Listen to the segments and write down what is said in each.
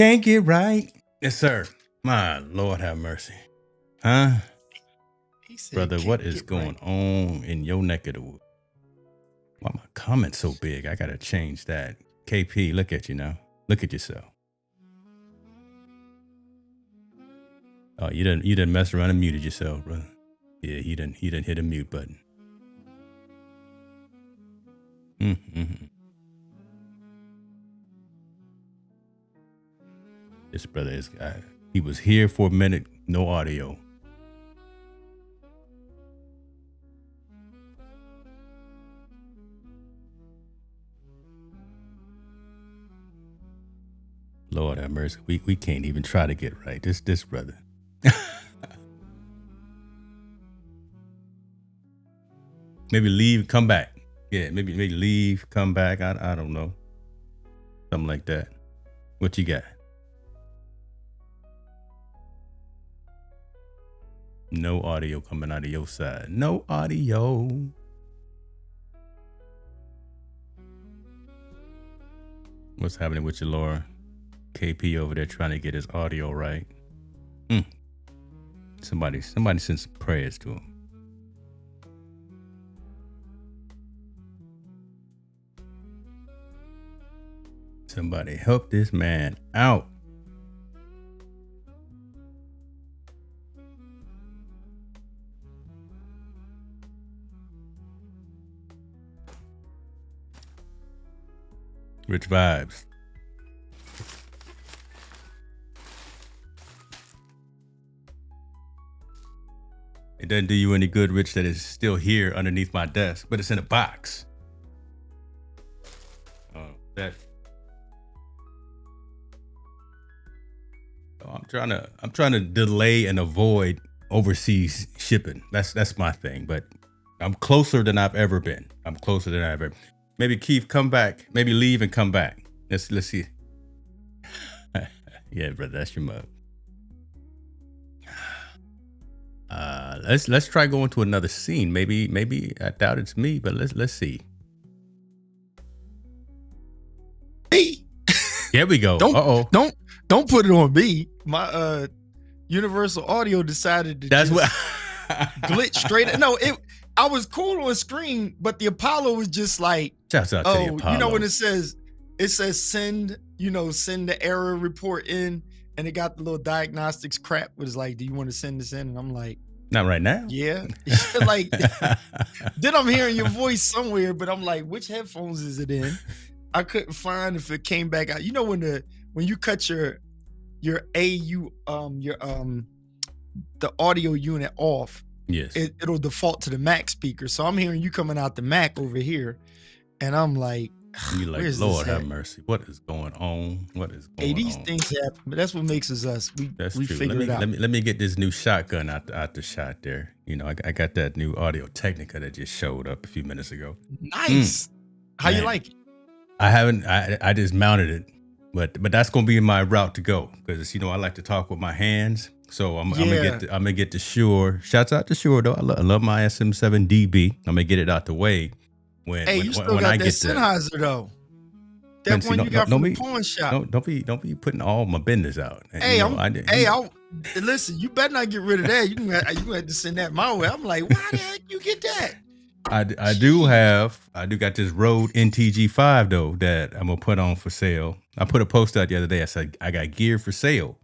can't get right. Yes, sir. My Lord have mercy. Huh? He said, Brother, what "Can't is get going right." on in your neck of the woods? Why my comment so big? I gotta change that. KP, look at you now. Look at yourself. Oh, you didn't mess around and muted yourself, brother. Yeah, he didn't hit a mute button. Mm-hmm. This brother is he was here for a minute, no audio. Lord have mercy. We can't even try to get right. This brother. Maybe leave, come back. Yeah, maybe leave, come back. I don't know. Something like that. What you got? No audio coming out of your side. No audio. What's happening with you, Laura? KP over there trying to get his audio right. Somebody send some prayers to him. Somebody help this man out. Rich vibes. It doesn't do you any good, Rich, that is still here underneath my desk, but it's in a box. Oh, that. Oh, I'm trying to delay and avoid overseas shipping. That's my thing. But I'm closer than I've ever been. Maybe Keith, come back. Maybe leave and come back. Let's see. Yeah, brother, that's your mug. Let's try going to another scene. Maybe I doubt it's me, but let's see. Hey, here we go. Don't put it on me. My Universal Audio decided to glitch straight. No, I was cool on screen, but the Apollo was just like, shouts out to the Apollo. You know when it says send the error report in, and it got the little diagnostics crap, was like, do you want to send this in? And I'm like, not right now. Yeah. Like, then I'm hearing your voice somewhere, but I'm like, which headphones is it in? I couldn't find if it came back out. You know, when you cut your the audio unit off, yes, it'll default to the Mac speaker. So I'm hearing you coming out the Mac over here, and I'm like, you like, Lord have mercy. What is going on? Hey, these things happen, but that's what makes us. We true. Figure it out. Let me get this new shotgun out the shot there. You know, I got that new Audio Technica that just showed up a few minutes ago. Nice. How you like it? I haven't. I just mounted it, but that's gonna be my route to go, because I like to talk with my hands. So I'm gonna get the Shure. Shouts out to Shure though. I love my SM7DB. I'm gonna get it out the way. You still got that Sennheiser though. That one you got from the pawn shop. Don't be putting all my business out. Listen, you better not get rid of that. You gonna have to send that my way. I'm like, why the heck you get that? I do got this Rode NTG5 though that I'm gonna put on for sale. I put a post out the other day. I said I got gear for sale.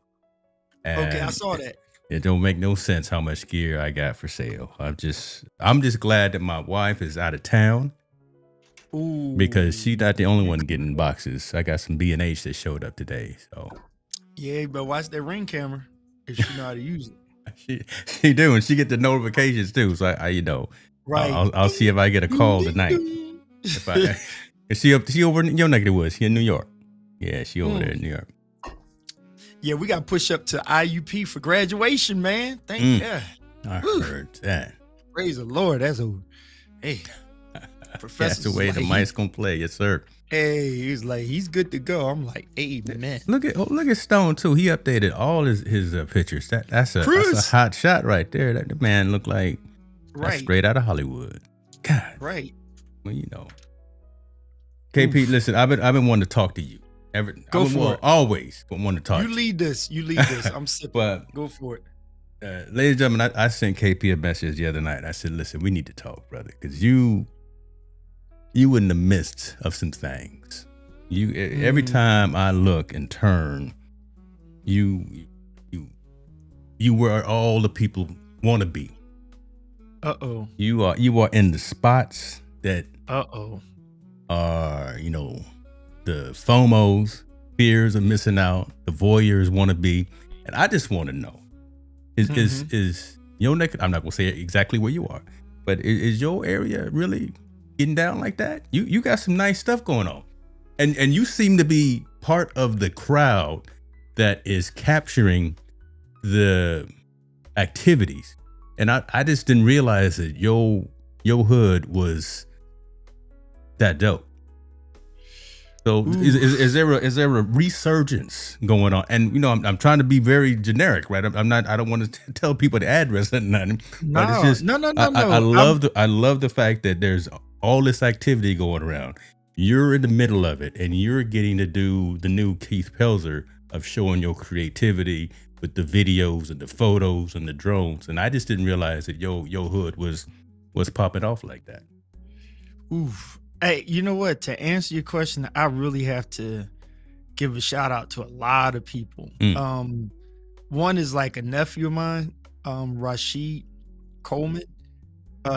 Okay, I saw that. It don't make no sense how much gear I got for sale. I'm just glad that my wife is out of town. Ooh. Because she's not the only one getting boxes. I got some B&H that showed up today. So yeah, but watch that Ring camera if she know how to use it. she do, and she get the notifications too. So right. I'll see if I get a call tonight. Is she over in your neck of the woods? She in New York? Yeah, she over there in New York. Yeah, we got to push up to IUP for graduation, man. Thank God. I heard that. Praise the Lord. That's hey. Professor, that's the way the mice gonna play, yes, sir. Hey, he's like, he's good to go. I'm like, hey, man. Look at Stone too. He updated all his pictures. That's a hot shot right there. That the man looked like straight out of Hollywood. God, right. Well, KP, listen, I've been wanting to talk to you. Go for it. Always want to talk You to lead this. I'm sipping. But go for it. Ladies and gentlemen, I sent KP a message the other night. I said, listen, we need to talk, brother, because you in the midst of some things. Every time I look and turn, you where all the people want to be. You are in the spots that are, the FOMOs, fears of missing out, the voyeurs want to be. And I just want to know, is your neck, I'm not gonna say exactly where you are, but is your area really getting down like that? You got some nice stuff going on. And you seem to be part of the crowd that is capturing the activities. And I just didn't realize that your hood was that dope. So is there a resurgence going on? And I'm trying to be very generic, right? I don't want to tell people the address or nothing. No, but it's just, no. I love the fact that there's all this activity going around. You're in the middle of it, and you're getting to do the new Keith Pelzer of showing your creativity with the videos and the photos and the drones. And I just didn't realize that your hood was popping off like that. Oof. Hey, you know what? To answer your question, I really have to give a shout out to a lot of people. One is like a nephew of mine, Rashid Coleman.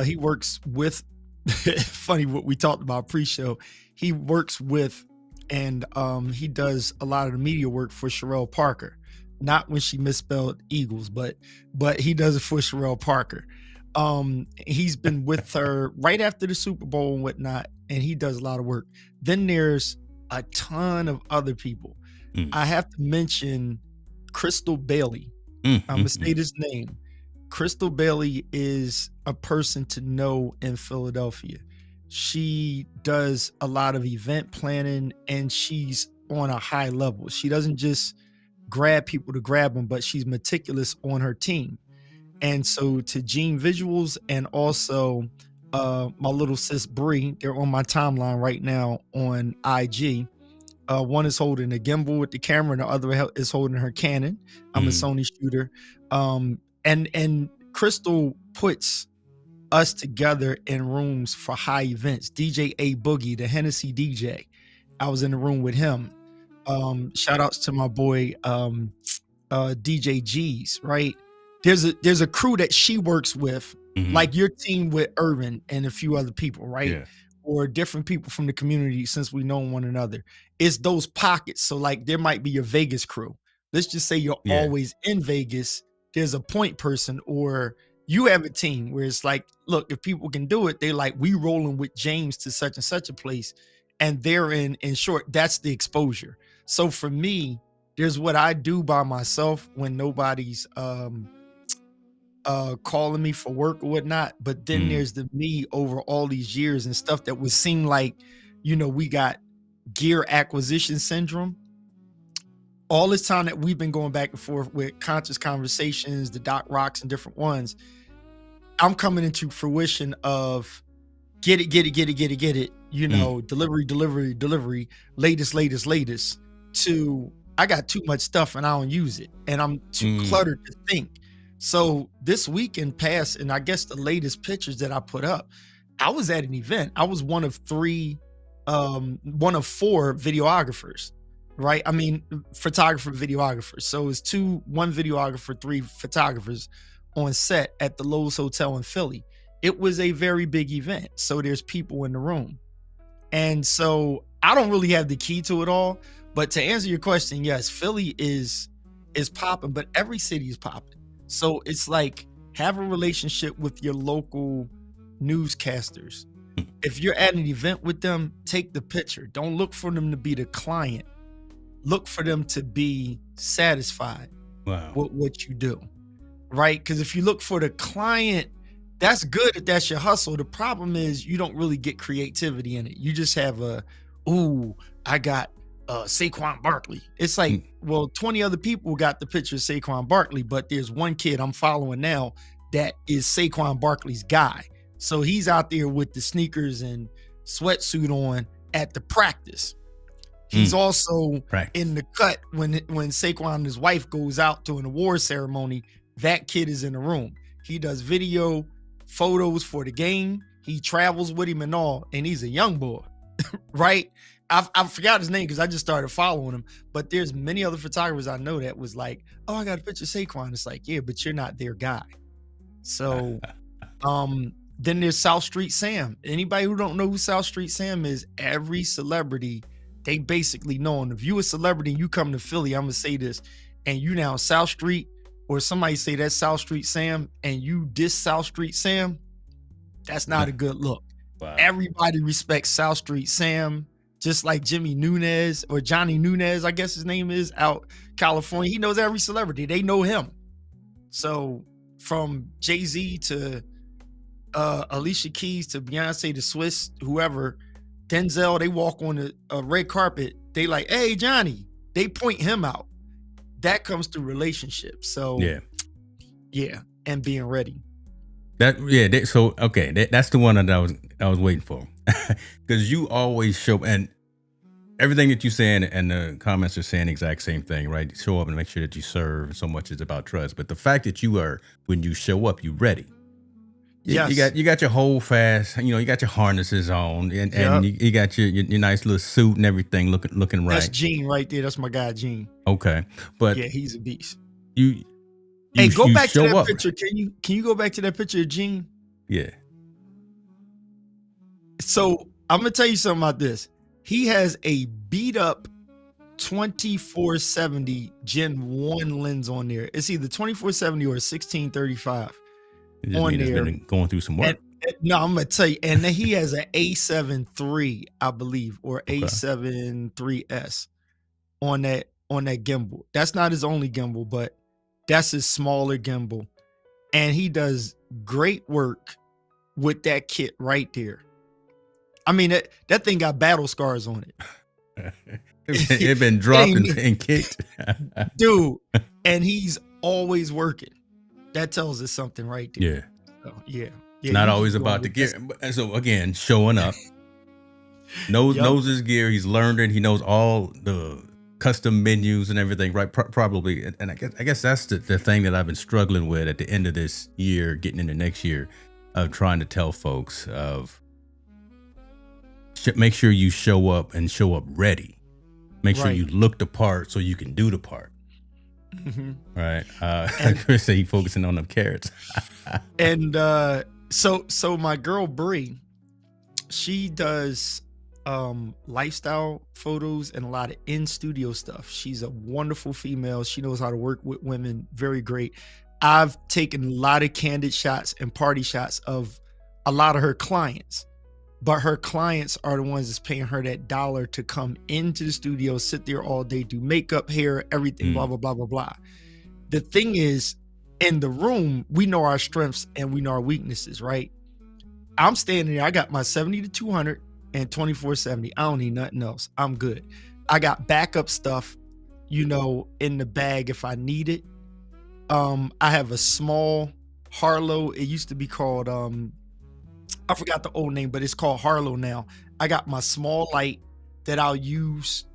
He works with, funny what we talked about pre-show. He works with, and he does a lot of the media work for Sherelle Parker. Not when she misspelled Eagles, but he does it for Sherelle Parker. He's been with her right after the Super Bowl and whatnot, and he does a lot of work. Then there's a ton of other people. I have to mention Crystal Bailey. I'm gonna say this name. Crystal Bailey is a person to know in Philadelphia. She does a lot of event planning, and she's on a high level. She doesn't just grab people to grab them, but she's meticulous on her team. And so to Gene Visuals and also my little sis Bree, they're on my timeline right now on IG. One is holding a gimbal with the camera, and the other is holding her Canon. I'm a Sony shooter. And Crystal puts us together in rooms for high events. DJ A Boogie, the Hennessy DJ, I was in the room with him. Shout outs to my boy DJ G's, right? There's a crew that she works with, like your team with Irvin and a few other people, right? Yeah. Or different people from the community, since we know one another. It's those pockets. So like there might be your Vegas crew. Let's just say you're always in Vegas. There's a point person, or you have a team where it's like, look, if people can do it, they like, we rolling with James to such and such a place. And they're in short, that's the exposure. So for me, there's what I do by myself when nobody's calling me for work or whatnot. But then there's the me over all these years and stuff that would seem like, we got gear acquisition syndrome. All this time that we've been going back and forth with conscious conversations, the Doc Rocks and different ones, I'm coming into fruition of get it. Delivery, latest to I got too much stuff and I don't use it. And I'm too cluttered to think. So this weekend passed, and I guess the latest pictures that I put up, I was at an event. I was one of four videographers, right? I mean, videographers. So it's one videographer, 3 photographers on set at the Lowe's Hotel in Philly. It was a very big event. So there's people in the room. And so I don't really have the key to it all, but to answer your question, yes, Philly is popping, but every city is popping. So it's like, have a relationship with your local newscasters. If you're at an event with them, take the picture. Don't look for them to be the client. Look for them to be satisfied with what you do, right? Because if you look for the client, that's good if that's your hustle. The problem is you don't really get creativity in it. You just have I got Saquon Barkley. It's like, well, 20 other people got the picture of Saquon Barkley, but there's one kid I'm following now that is Saquon Barkley's guy. So he's out there with the sneakers and sweatsuit on at the practice. He's also Practice. in the cut when Saquon and his wife goes out to an award ceremony. That kid is in the room. He does video, photos for the game. He travels with him and all, and he's a young boy, right? I forgot his name because I just started following him. But there's many other photographers I know that was like, "Oh, I got a picture of Saquon." It's like, yeah, but you're not their guy. So, then there's South Street Sam. Anybody who don't know who South Street Sam is, every celebrity, they basically know him. If you a celebrity and you come to Philly, I'm gonna say this, and you now South Street, or somebody say that's South Street Sam, and you diss South Street Sam, that's not a good look. Wow. Everybody respects South Street Sam, just like Jimmy Nunez or Johnny Nunez, I guess his name is, out California. He knows every celebrity. They know him. So from Jay-Z to Alicia Keys to Beyonce to Swiss, whoever, Denzel, they walk on a red carpet. They like, hey, Johnny. They point him out. That comes through relationships. So yeah, and being ready. That's the one that I was waiting for, because you always show, and everything that you saying and the comments are saying the exact same thing, right? Show up and make sure that you serve. So much is about trust, but the fact that when you show up, you ready. Yes. You got your whole fast, you got your harnesses on, and you got your nice little suit and everything looking right. That's Gene right there. That's my guy, Gene. Okay, but yeah, he's a beast. Hey, go back to that picture. Can you go back to that picture of Gene? Yeah. So I'm gonna tell you something about this. He has a beat up 2470 Gen 1 lens on there. It's either 2470 or 1635 on there. Been going through some work. No, I'm gonna tell you. And then he has an A7 III, I believe, or A7 3S on that gimbal. That's not his only gimbal, but that's his smaller gimbal. And he does great work with that kit right there. I mean, that thing got battle scars on it. It been dropped and kicked. Dude, and he's always working. That tells us something right there. Yeah. So, yeah. Not always about the gear. And so again, showing up. knows his gear. He's learned it. He knows all the custom menus and everything, right? Probably. And I guess that's the thing that I've been struggling with at the end of this year, getting into next year, of trying to tell folks of make sure you show up and show up ready. Make sure you look the part so you can do the part. Mm-hmm. Right. Chris said he focusing on them carrots. And so my girl Bree, she does lifestyle photos and a lot of in-studio stuff. She's a wonderful female. She knows how to work with women very great. I've taken a lot of candid shots and party shots of a lot of her clients, but her clients are the ones that's paying her that dollar to come into the studio, sit there all day, do makeup, hair, everything, blah, blah, blah, blah, blah. The thing is, in the room, we know our strengths and we know our weaknesses, right? I'm standing there. I got my 70 to 200 and 2470. I don't need nothing else. I'm good. I got backup stuff, in the bag if I need it. I have a small Harlow. It used to be called, I forgot the old name, but it's called Harlow now. I got my small light that I'll use,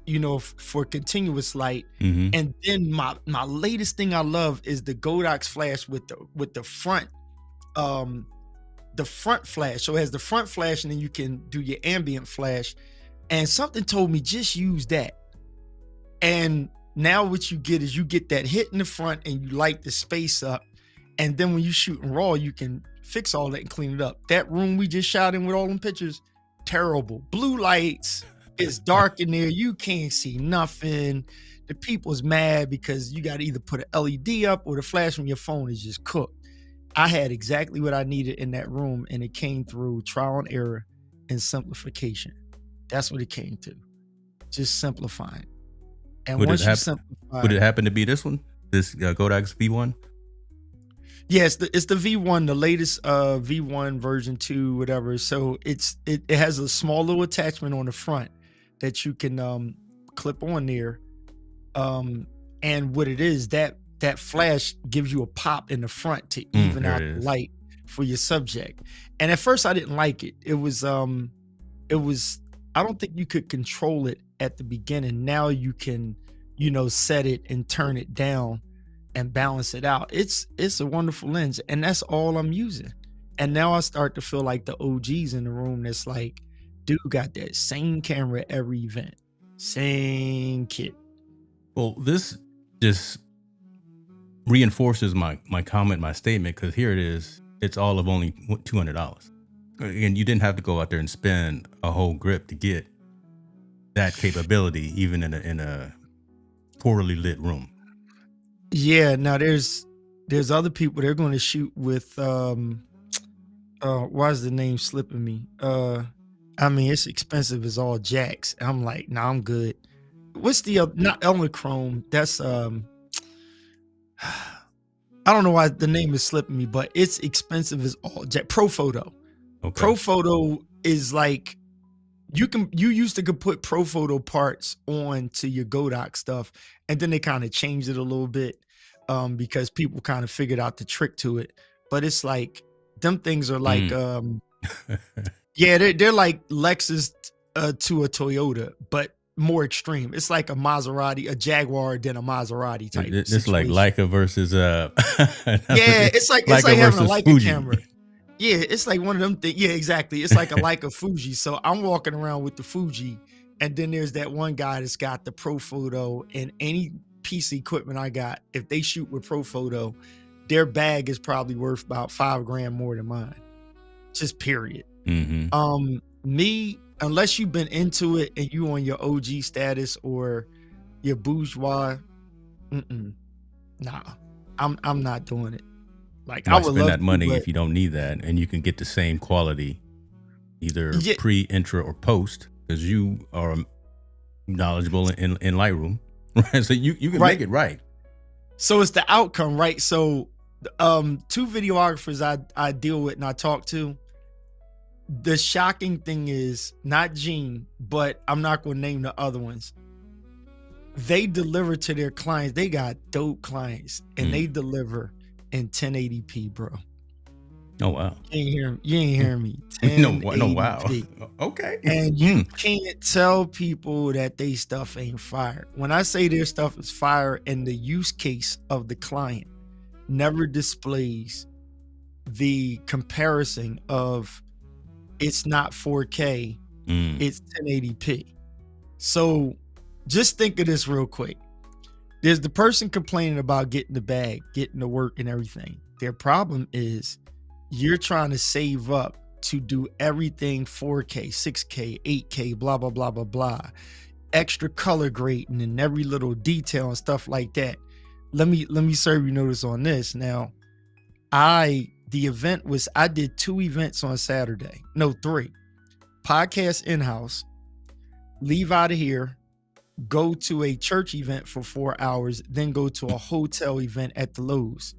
for continuous light. Mm-hmm. And then my latest thing I love is the Godox flash with the front, the front flash. So it has the front flash, and then you can do your ambient flash. And something told me just use that. And now what you get is you get that hit in the front and you light the space up. And then when you shoot in RAW, you can fix all that and clean it up. That room we just shot in with all them pictures, terrible. Blue lights, it's dark in there. You can't see nothing. The people's mad because you got to either put an LED up or the flash from your phone is just cooked. I had exactly what I needed in that room, and it came through trial and error and simplification. That's what it came to. Just simplifying. And once you simplify, would it happen to be this one? This Godox V1? Yes, it's the V1, the latest V1 version 2, whatever. So it has a small little attachment on the front that you can clip on there. And what it is, that flash gives you a pop in the front to even out the light for your subject. And at first I didn't like it. It was I don't think you could control it at the beginning. Now you can, set it and turn it down and balance it out. It's a wonderful lens, and that's all I'm using. And now I start to feel like the OGs in the room. That's like, dude got that same camera at every event, same kit. Well, this just reinforces my comment, my statement, because here it is. It's all of only $200. And you didn't have to go out there and spend a whole grip to get that capability, even in a poorly lit room. Yeah. Now there's other people. They're going to shoot with why is the name slipping me? I mean, it's expensive as all jacks. I'm like, nah, I'm good. What's the not Elmachrome? That's I don't know why the name is slipping me, but it's expensive as all jack. Profoto. Okay. Profoto is like you used to could put Profoto parts on to your Godox stuff, and then they kind of changed it a little bit because people kind of figured out the trick to it. But it's like them things are like yeah, they're like Lexus to a Toyota, but more extreme. It's like a Maserati, a Jaguar, than a Maserati type. It's like Leica versus yeah, it's like having a Leica Fuji camera. Yeah, it's like one of them things. Yeah, exactly. It's like a Leica Fuji. So I'm walking around with the Fuji, and then there's that one guy that's got the Profoto, and any piece of equipment I got, if they shoot with Profoto, their bag is probably worth about $5,000 more than mine. Just period. Mm-hmm. Me, unless you've been into it and you on your OG status or your bourgeois, nah, I'm not doing it. Like, I would spend love that money if you don't need that, and you can get the same quality either pre, intra, or post, because you are knowledgeable in Lightroom, right? So you can make it right. So it's the outcome, right? So two videographers I deal with and I talk to. The shocking thing is not Gene, but I'm not going to name the other ones. They deliver to their clients. They got dope clients, and they deliver in 1080p, bro. Oh wow! You ain't hearing me. No, wow. Okay. And you can't tell people that they stuff ain't fire. When I say their stuff is fire, and the use case of the client never displays the comparison of it's not 4K, it's 1080p. So just think of this real quick. There's the person complaining about getting the bag, getting the work and everything. Their problem is you're trying to save up to do everything 4K, 6K, 8K, blah, blah, blah, blah, blah. Extra color grading and every little detail and stuff like that. Let me serve you notice on this. Now, I did 2 events on Saturday. No, 3. Podcast in-house, leave out of here, go to a church event for 4 hours, then go to a hotel event at the Lowe's.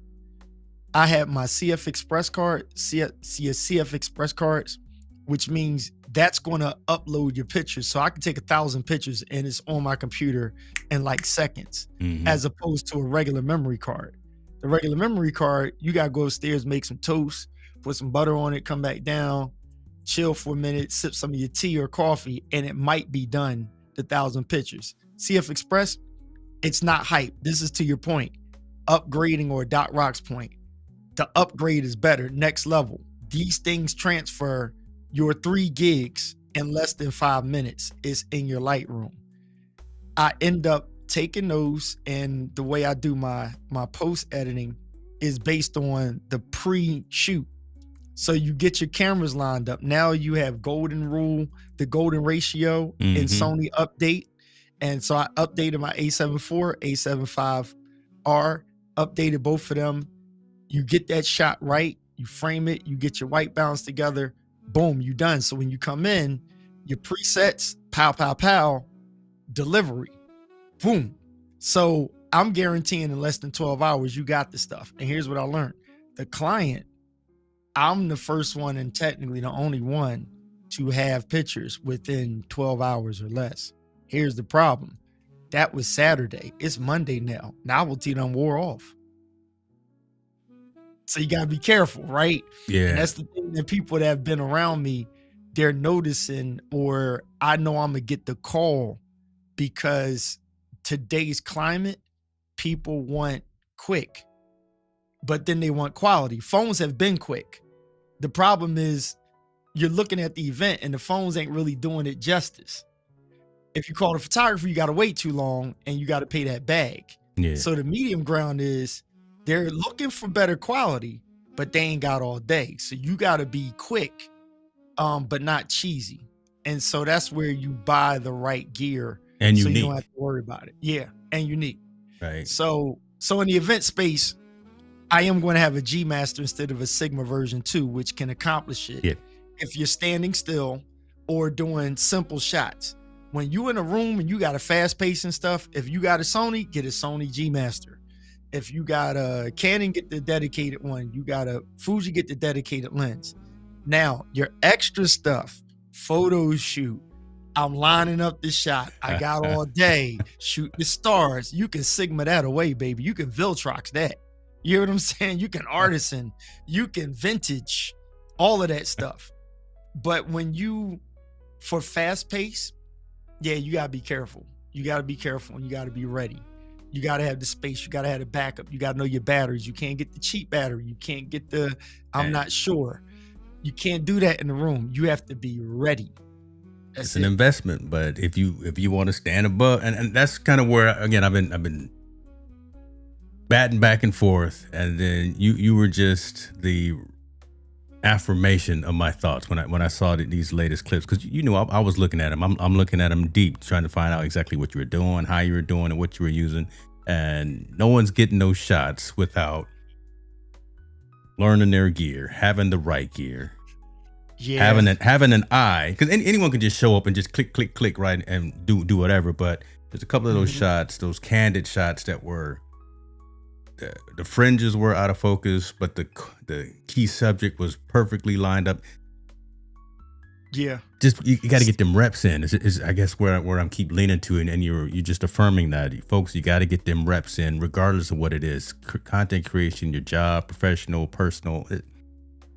I had my CF Express card, CF Express cards, which means that's going to upload your pictures. So I can take 1,000 pictures and it's on my computer in like seconds, as opposed to a regular memory card. The regular memory card, you got to go upstairs, make some toast, put some butter on it, come back down, chill for a minute, sip some of your tea or coffee, and it might be done, the 1,000 pictures. CF Express, it's not hype. This is to your point, upgrading, or Doc Rock's point. The upgrade is better, next level. These things transfer your 3 gigs in less than 5 minutes. It's in your Lightroom. I end up taking those, and the way I do my post editing is based on the pre-shoot. So you get your cameras lined up. Now you have golden rule, the golden ratio in Sony update. And so I updated my A7 IV, A7 V-R, updated both of them. You get that shot right, you frame it, you get your white balance together, boom, you done. So when you come in, your presets, pow, pow, pow, delivery, boom. So I'm guaranteeing in less than 12 hours, you got the stuff. And here's what I learned. The client, I'm the first one and technically the only one to have pictures within 12 hours or less. Here's the problem. That was Saturday. It's Monday now. Novelty done wore off. So you got to be careful, right? Yeah. And that's the thing that people that have been around me, they're noticing, or I know I'm going to get the call because today's climate, people want quick, but then they want quality. Phones have been quick. The problem is you're looking at the event and the phones ain't really doing it justice. If you call a photographer, you got to wait too long and you got to pay that bag. Yeah. So the medium ground is they're looking for better quality, but they ain't got all day. So you got to be quick, but not cheesy. And so that's where you buy the right gear And so unique. you don't have to worry about it. Yeah, and unique. Right. So in the event space, I am going to have a G Master instead of a Sigma version 2, which can accomplish it. Yeah. If you're standing still or doing simple shots. When you in a room and you got a fast pace and stuff, if you got a Sony, get a Sony G Master. If you got a Canon, get the dedicated one. You got a Fuji, get the dedicated lens. Now, your extra stuff, photo shoot, I'm lining up the shot. I got all day, shoot the stars. You can Sigma that away, baby. You can Viltrox that. You hear what I'm saying? You can artisan, you can vintage, all of that stuff. But when you, for fast pace, yeah, you gotta be careful. You gotta be careful and you gotta be ready. You gotta have the space. You gotta have the backup. You gotta know your batteries. You can't get the cheap battery. You can't get the, I'm not sure. You can't do that in the room. You have to be ready. It's an investment, but if you want to stand above, and that's kind of where, again, I've been batting back and forth, and then you were just the affirmation of my thoughts when I saw these latest clips, because you know I was looking at them. I'm looking at them deep, trying to find out exactly what you were doing, how you were doing, and what you were using. And no one's getting those shots without learning their gear, having the right gear, having an eye, because anyone can just show up and just click right and do whatever. But there's a couple of those shots, those candid shots that were. The fringes were out of focus, but the key subject was perfectly lined up. Yeah, just you got to get them reps in. Is I guess where I'm keep leaning to, and you're just affirming that, folks. You got to get them reps in, regardless of what it is. Content creation, your job, professional, personal.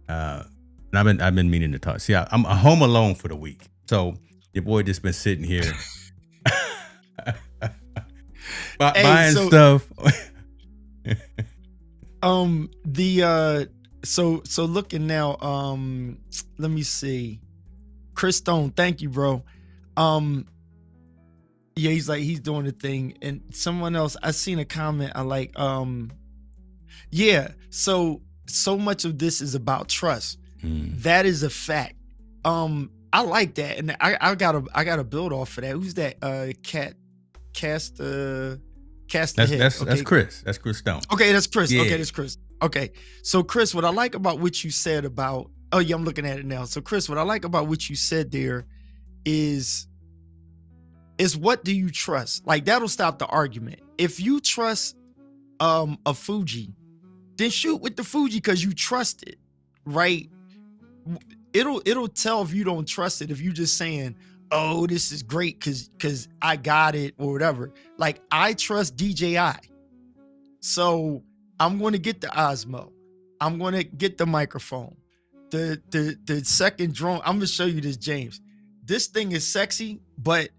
And I've been meaning to talk. See, I'm home alone for the week, so your boy just been sitting here buying stuff. So looking now, let me see. Chris Stone, thank you, bro. Yeah, he's doing the thing. And someone else, I seen a comment I like, yeah, so much of this is about trust. That is a fact. I like that. And I gotta build off of that. Who's that? That's Chris. That's Chris Stone. Okay, that's Chris. Yeah. Okay, that's Chris. Okay. So Chris, what I like about what you said about, oh yeah, I'm looking at it now. So Chris, what I like about what you said there is what do you trust? Like that'll stop the argument. If you trust a Fuji, then shoot with the Fuji because you trust it, right? It'll tell if you don't trust it, if you just saying, oh, this is great because I got it or whatever. Like I trust DJI. So I'm going to get the Osmo. I'm going to get the microphone. The second drone, I'm going to show you this, James. This thing is sexy, but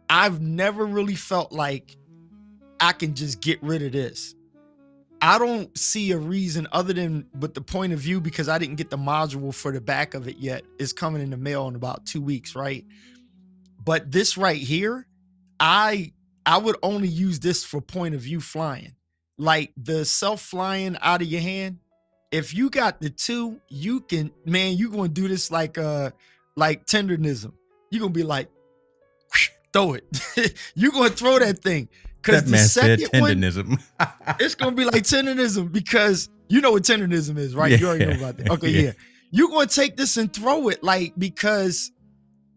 I've never really felt like I can just get rid of this. I don't see a reason other than with the point of view, because I didn't get the module for the back of it yet. It's coming in the mail in about 2 weeks, right? But this right here, I would only use this for point of view flying. Like the self-flying out of your hand. If you got the two, you can, man, you're going to do this like tendernism. You're going to be like, throw it. You're going to throw that thing. That man said tendernism. It's going to be like tendernism because you know what tendernism is, right? Yeah. You already know about that. Okay, yeah. You're going to take this and throw it because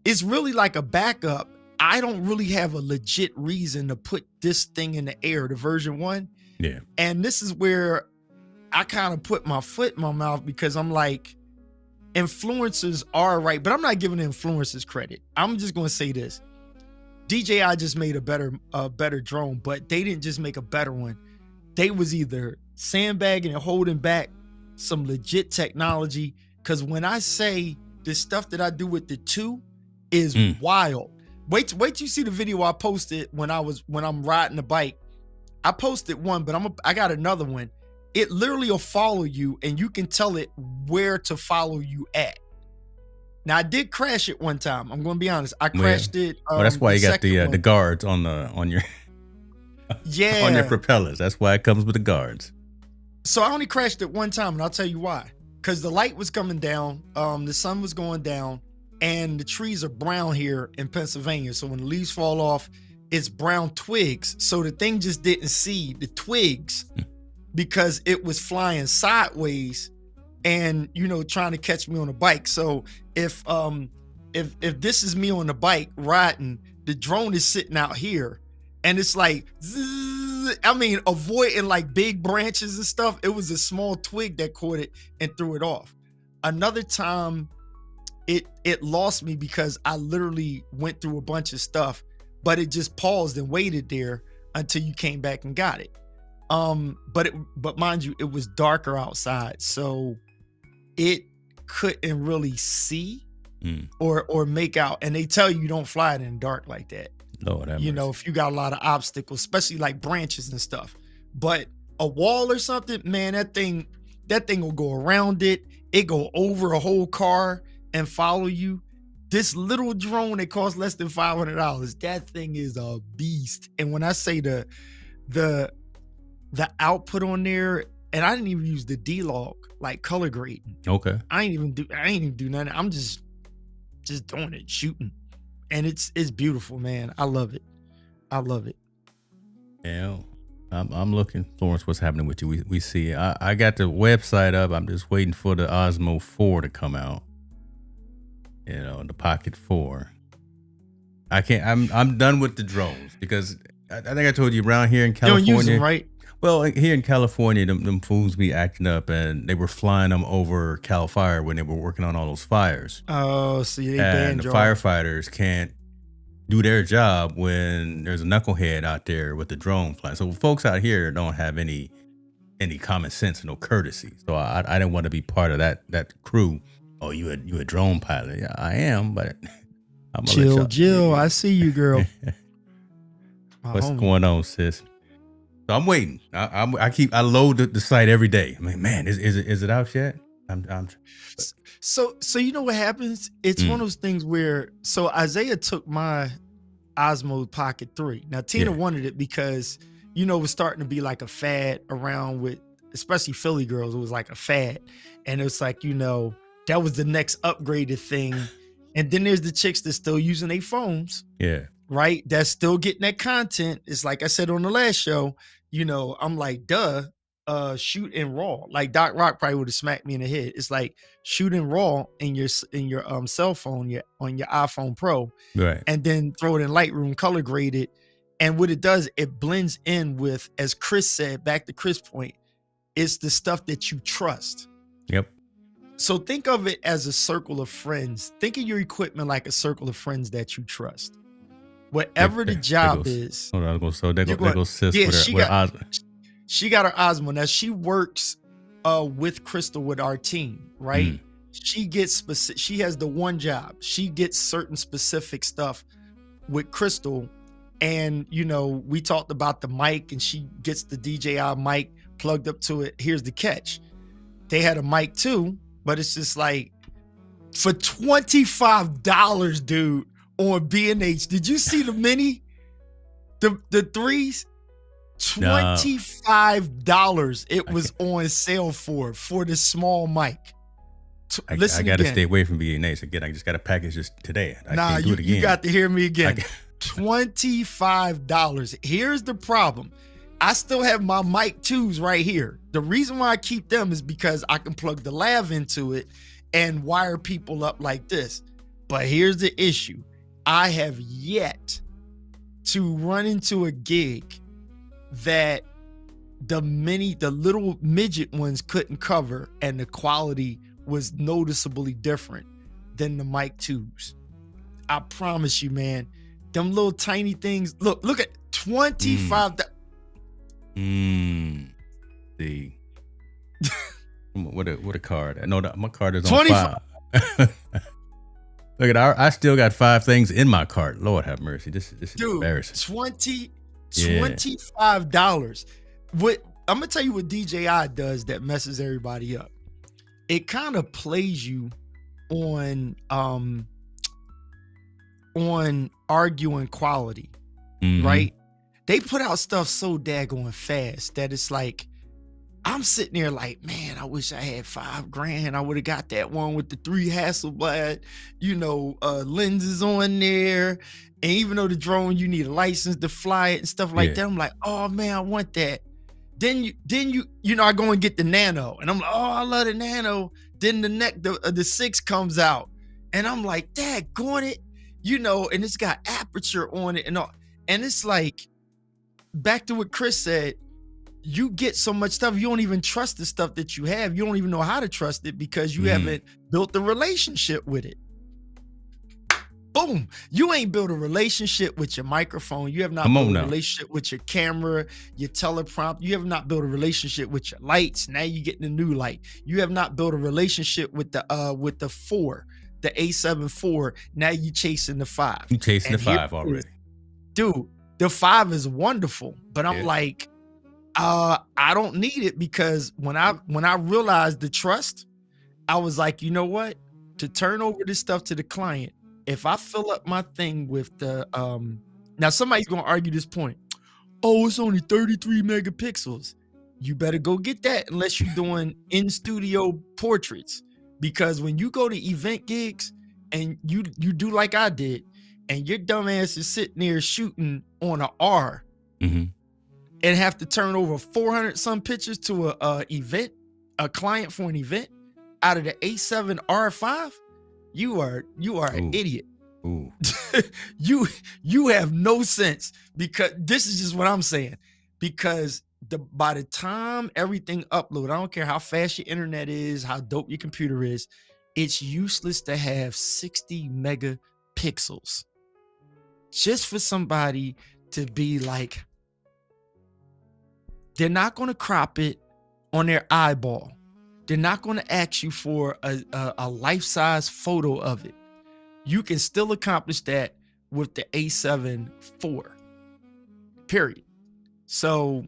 it's really like a backup. I don't really have a legit reason to put this thing in the air, the version 1. Yeah. And this is where I kind of put my foot in my mouth because I'm like, influencers are right, but I'm not giving influencers credit. I'm just going to say this. DJI just made a better drone, but they didn't just make a better one. They was either sandbagging and holding back some legit technology. Because when I say the stuff that I do with the 2 is wild. Wait till you see the video I posted when I'm riding the bike. I posted one, but I got another one. It literally will follow you, and you can tell it where to follow you at. Now I did crash it one time. I'm going to be honest. I crashed it. Well, that's why you got the guards on your on your propellers. That's why it comes with the guards. So I only crashed it one time, and I'll tell you why. Because the light was coming down, the sun was going down, and the trees are brown here in Pennsylvania. So when the leaves fall off, it's brown twigs. So the thing just didn't see the twigs because it was flying sideways and, trying to catch me on a bike. So if this is me on the bike riding, the drone is sitting out here and it's like, avoiding like big branches and stuff. It was a small twig that caught it and threw it off. Another time it lost me because I literally went through a bunch of stuff, but it just paused and waited there until you came back and got it. But mind you, it was darker outside, so it couldn't really see or make out. And they tell you don't fly it in the dark like that. Lord, if you got a lot of obstacles, especially like branches and stuff. But a wall or something, man, that thing will go around it. It go over a whole car and follow you. This little drone that costs less than $500, that thing is a beast. And when I say the output on there, and I didn't even use the D-Log, like color grading. Okay. I ain't even do nothing. I'm just doing it, shooting. And it's beautiful, man. I love it. Yeah. I'm looking, Florence, what's happening with you. We see I got the website up. I'm just waiting for the Osmo 4 to come out. The Pocket 4. I'm done with the drones because I think I told you around here in California. You don't use them, right? Well, here in California, them fools be acting up, and they were flying them over Cal Fire when they were working on all those fires. Oh, so they and the firefighters can't do their job when there's a knucklehead out there with the drone flying. So folks out here don't have any common sense or no courtesy. So I didn't want to be part of that crew. Oh, you a drone pilot? Yeah, I am, but I'm gonna Jill. I see you, girl. What's going on, sis? So I'm waiting. I load the site every day. I mean, man, is it out yet? So you know what happens? It's one of those things where Isaiah took my Osmo Pocket 3. Now Tina wanted it because it was starting to be like a fad around with, especially Philly girls. It was like a fad, and it was like that was the next upgraded thing. And then there's the chicks that's still using their phones. Yeah. Right. That's still getting that content. It's like I said on the last show. I'm like, shoot in RAW. Like Doc Rock probably would have smacked me in the head. It's like shoot in RAW in your cell phone, on your iPhone Pro, right? And then throw it in Lightroom, color grade it, and what it does, it blends in with, as Chris said, back to Chris' point, it's the stuff that you trust. Yep. So think of it as a circle of friends. Think of your equipment like a circle of friends that you trust. Whatever the job is. Hold on, there goes sis with her Osmo. She got her Osmo. Now she works with Crystal with our team, right? She gets she has the one job. She gets certain specific stuff with Crystal. And we talked about the mic, and she gets the DJI mic plugged up to it. Here's the catch. They had a mic too, but it's just like for $25, dude. On B&H, did you see the mini? The threes? $25 it was on sale for the small mic. I got to stay away from B&H. Again, I just got a package just today. I can't do it again. You got to hear me again. $25. Here's the problem. I still have my mic 2s right here. The reason why I keep them is because I can plug the lav into it and wire people up like this. But here's the issue. I have yet to run into a gig that the little midget ones couldn't cover, and the quality was noticeably different than the mic 2s. I promise you, man. Them little tiny things. Look at $25. See. What a card. No, my card is on 5. Look at I still got 5 things in my cart. Lord have mercy. This is Dude, embarrassing. $25. What I'm gonna tell you what DJI does that messes everybody up. It kind of plays you on arguing quality, right? They put out stuff so daggone fast that it's like I'm sitting there like, man, I wish I had $5,000. I would have got that one with the 3 Hasselblad, lenses on there. And even though the drone, you need a license to fly it and stuff like that. I'm like, oh man, I want that. Then I go and get the Nano, and I'm like, oh, I love the Nano. Then the 6 comes out, and I'm like, daggone it, and it's got aperture on it and all. And it's like, back to what Chris said. You get so much stuff, you don't even trust the stuff that you have. You don't even know how to trust it because you haven't built a relationship with it. Boom. You ain't built a relationship with your microphone. You have not built a relationship with your camera, your teleprompt. You have not built a relationship with your lights. Now you're getting a new light. You have not built a relationship with the 4, the A7 IV. Now you chasing the 5. You chasing the 5 already. Dude, the 5 is wonderful, but I'm like, I don't need it, because when I realized the trust, I was like, you know what? To turn over this stuff to the client, if I fill up my thing with the now somebody's gonna argue this point. Oh, it's only 33 megapixels. You better go get that unless you're doing in-studio portraits. Because when you go to event gigs and you do like I did, and your dumb ass is sitting there shooting on an R, and have to turn over 400 some pictures to a client for an event out of the A7 R5, you are an idiot. Ooh. You have no sense, because this is just what I'm saying. Because by the time everything upload, I don't care how fast your internet is, how dope your computer is, it's useless to have 60 megapixels just for somebody to be like, they're not going to crop it on their eyeball. They're not going to ask you for a life-size photo of it. You can still accomplish that with the A7 IV, period. So,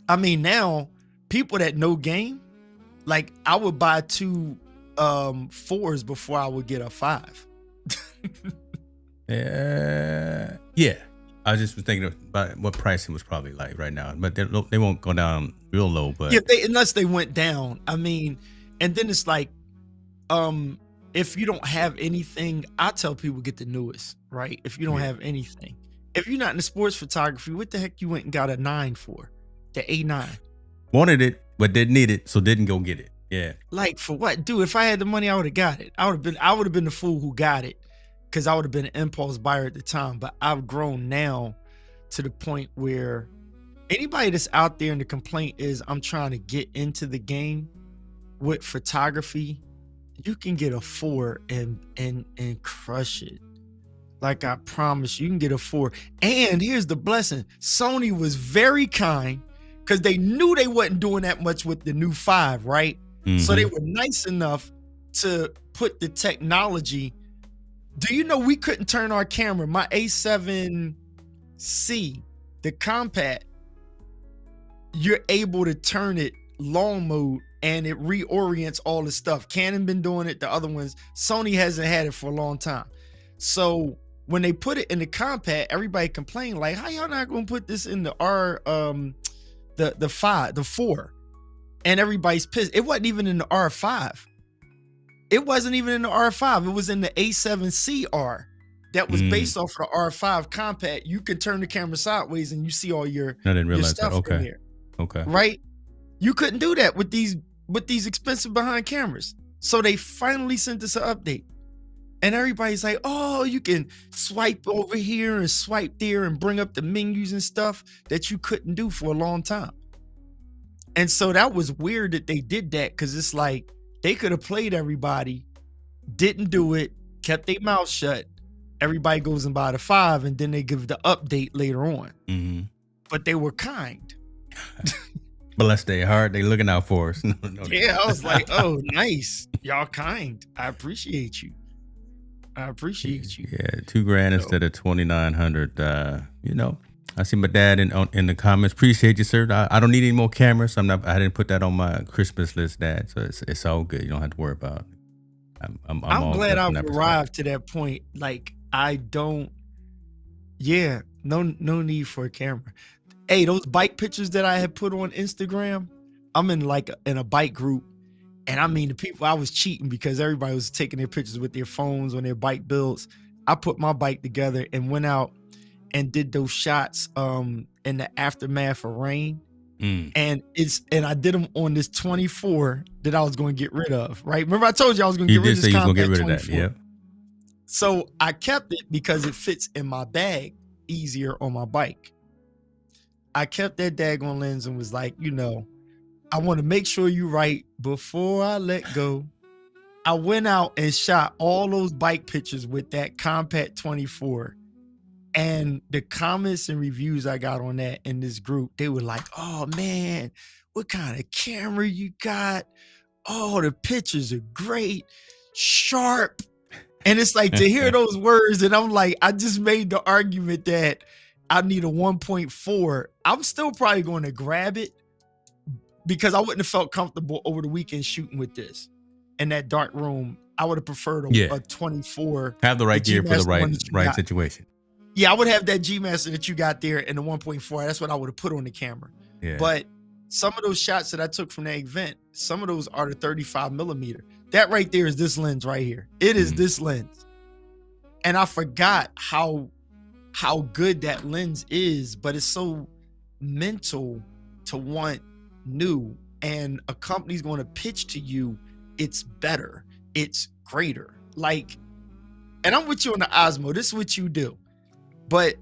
I mean, now people that know game, like, I would buy 2 4s before I would get a 5. Yeah. I just was thinking about what pricing was probably like right now, but they won't go down real low. But unless they went down. I mean, and then it's like, if you don't have anything, I tell people get the newest, right? If you don't have anything, if you're not into sports photography, what the heck you went and got a 9 for? The A9. Wanted it, but didn't need it, so didn't go get it. Yeah. Like, for what? Dude, if I had the money, I would have got it. I would have been the fool who got it, because I would have been an impulse buyer at the time. But I've grown now to the point where anybody that's out there and the complaint is, I'm trying to get into the game with photography, you can get a 4 and crush it. Like, I promise you can get a 4. And here's the blessing. Sony was very kind, because they knew they wasn't doing that much with the new 5, right? So they were nice enough to put the technology. Do you know we couldn't turn our camera? My A7C, the compact, you're able to turn it long mode and it reorients all the stuff. Canon been doing it, the other ones. Sony hasn't had it for a long time. So when they put it in the compact, everybody complained, like, how y'all not gonna put this in the the 4? And everybody's pissed. It wasn't even in the R5. It wasn't even in the R5. It was in the A7CR that was based off of the R5 compact. You can turn the camera sideways and you see all your, I didn't realize stuff that. Okay. in there. Okay. Right? You couldn't do that with these expensive behind cameras. So they finally sent us an update. And everybody's like, oh, you can swipe over here and swipe there and bring up the menus and stuff that you couldn't do for a long time. And so that was weird that they did that, because it's like they could have played everybody, didn't do it, kept their mouth shut. Everybody goes and buy the 5, and then they give the update later on. But they were kind. Bless their heart, they looking out for us. No, yeah, I was like, oh, nice. Y'all kind. I appreciate you. I appreciate you. Yeah, $2,000 So, instead of 2,900. I see my dad in the comments. Appreciate you, sir. I don't need any more cameras. I didn't put that on my Christmas list, Dad. So it's all good. You don't have to worry about it. I'm I'm all glad good from I've that perspective. arrived to that point. Like, I don't. Yeah, no need for a camera. Hey, those bike pictures that I had put on Instagram, I'm in a bike group, and I mean the people, I was cheating because everybody was taking their pictures with their phones on their bike builds. I put my bike together and went out and did those shots in the aftermath of rain. And I did them on this 24 that I was going to get rid of, right? Remember I told you I was going to You get rid did of say this you was gonna get compact rid of that. 24. Yep. So I kept it because it fits in my bag easier on my bike. I kept that daggone lens and was like, I want to make sure you're right before I let go. I went out and shot all those bike pictures with that compact 24. And the comments and reviews I got on that in this group, they were like, oh man, what kind of camera you got? Oh, the pictures are great, sharp. And it's like to hear those words, and I'm like, I just made the argument that I need a 1.4. I'm still probably going to grab it because I wouldn't have felt comfortable over the weekend shooting with this in that dark room. I would have preferred a 24. Have the right gear for the right situation. Yeah, I would have that G Master that you got there in the 1.4. That's what I would have put on the camera. Yeah. But some of those shots that I took from that event, some of those are the 35 millimeter. That right there is this lens right here. It is this lens. And I forgot how good that lens is, but it's so mental to want new. And a company's going to pitch to you, it's better, it's greater. Like, and I'm with you on the Osmo. This is what you do. But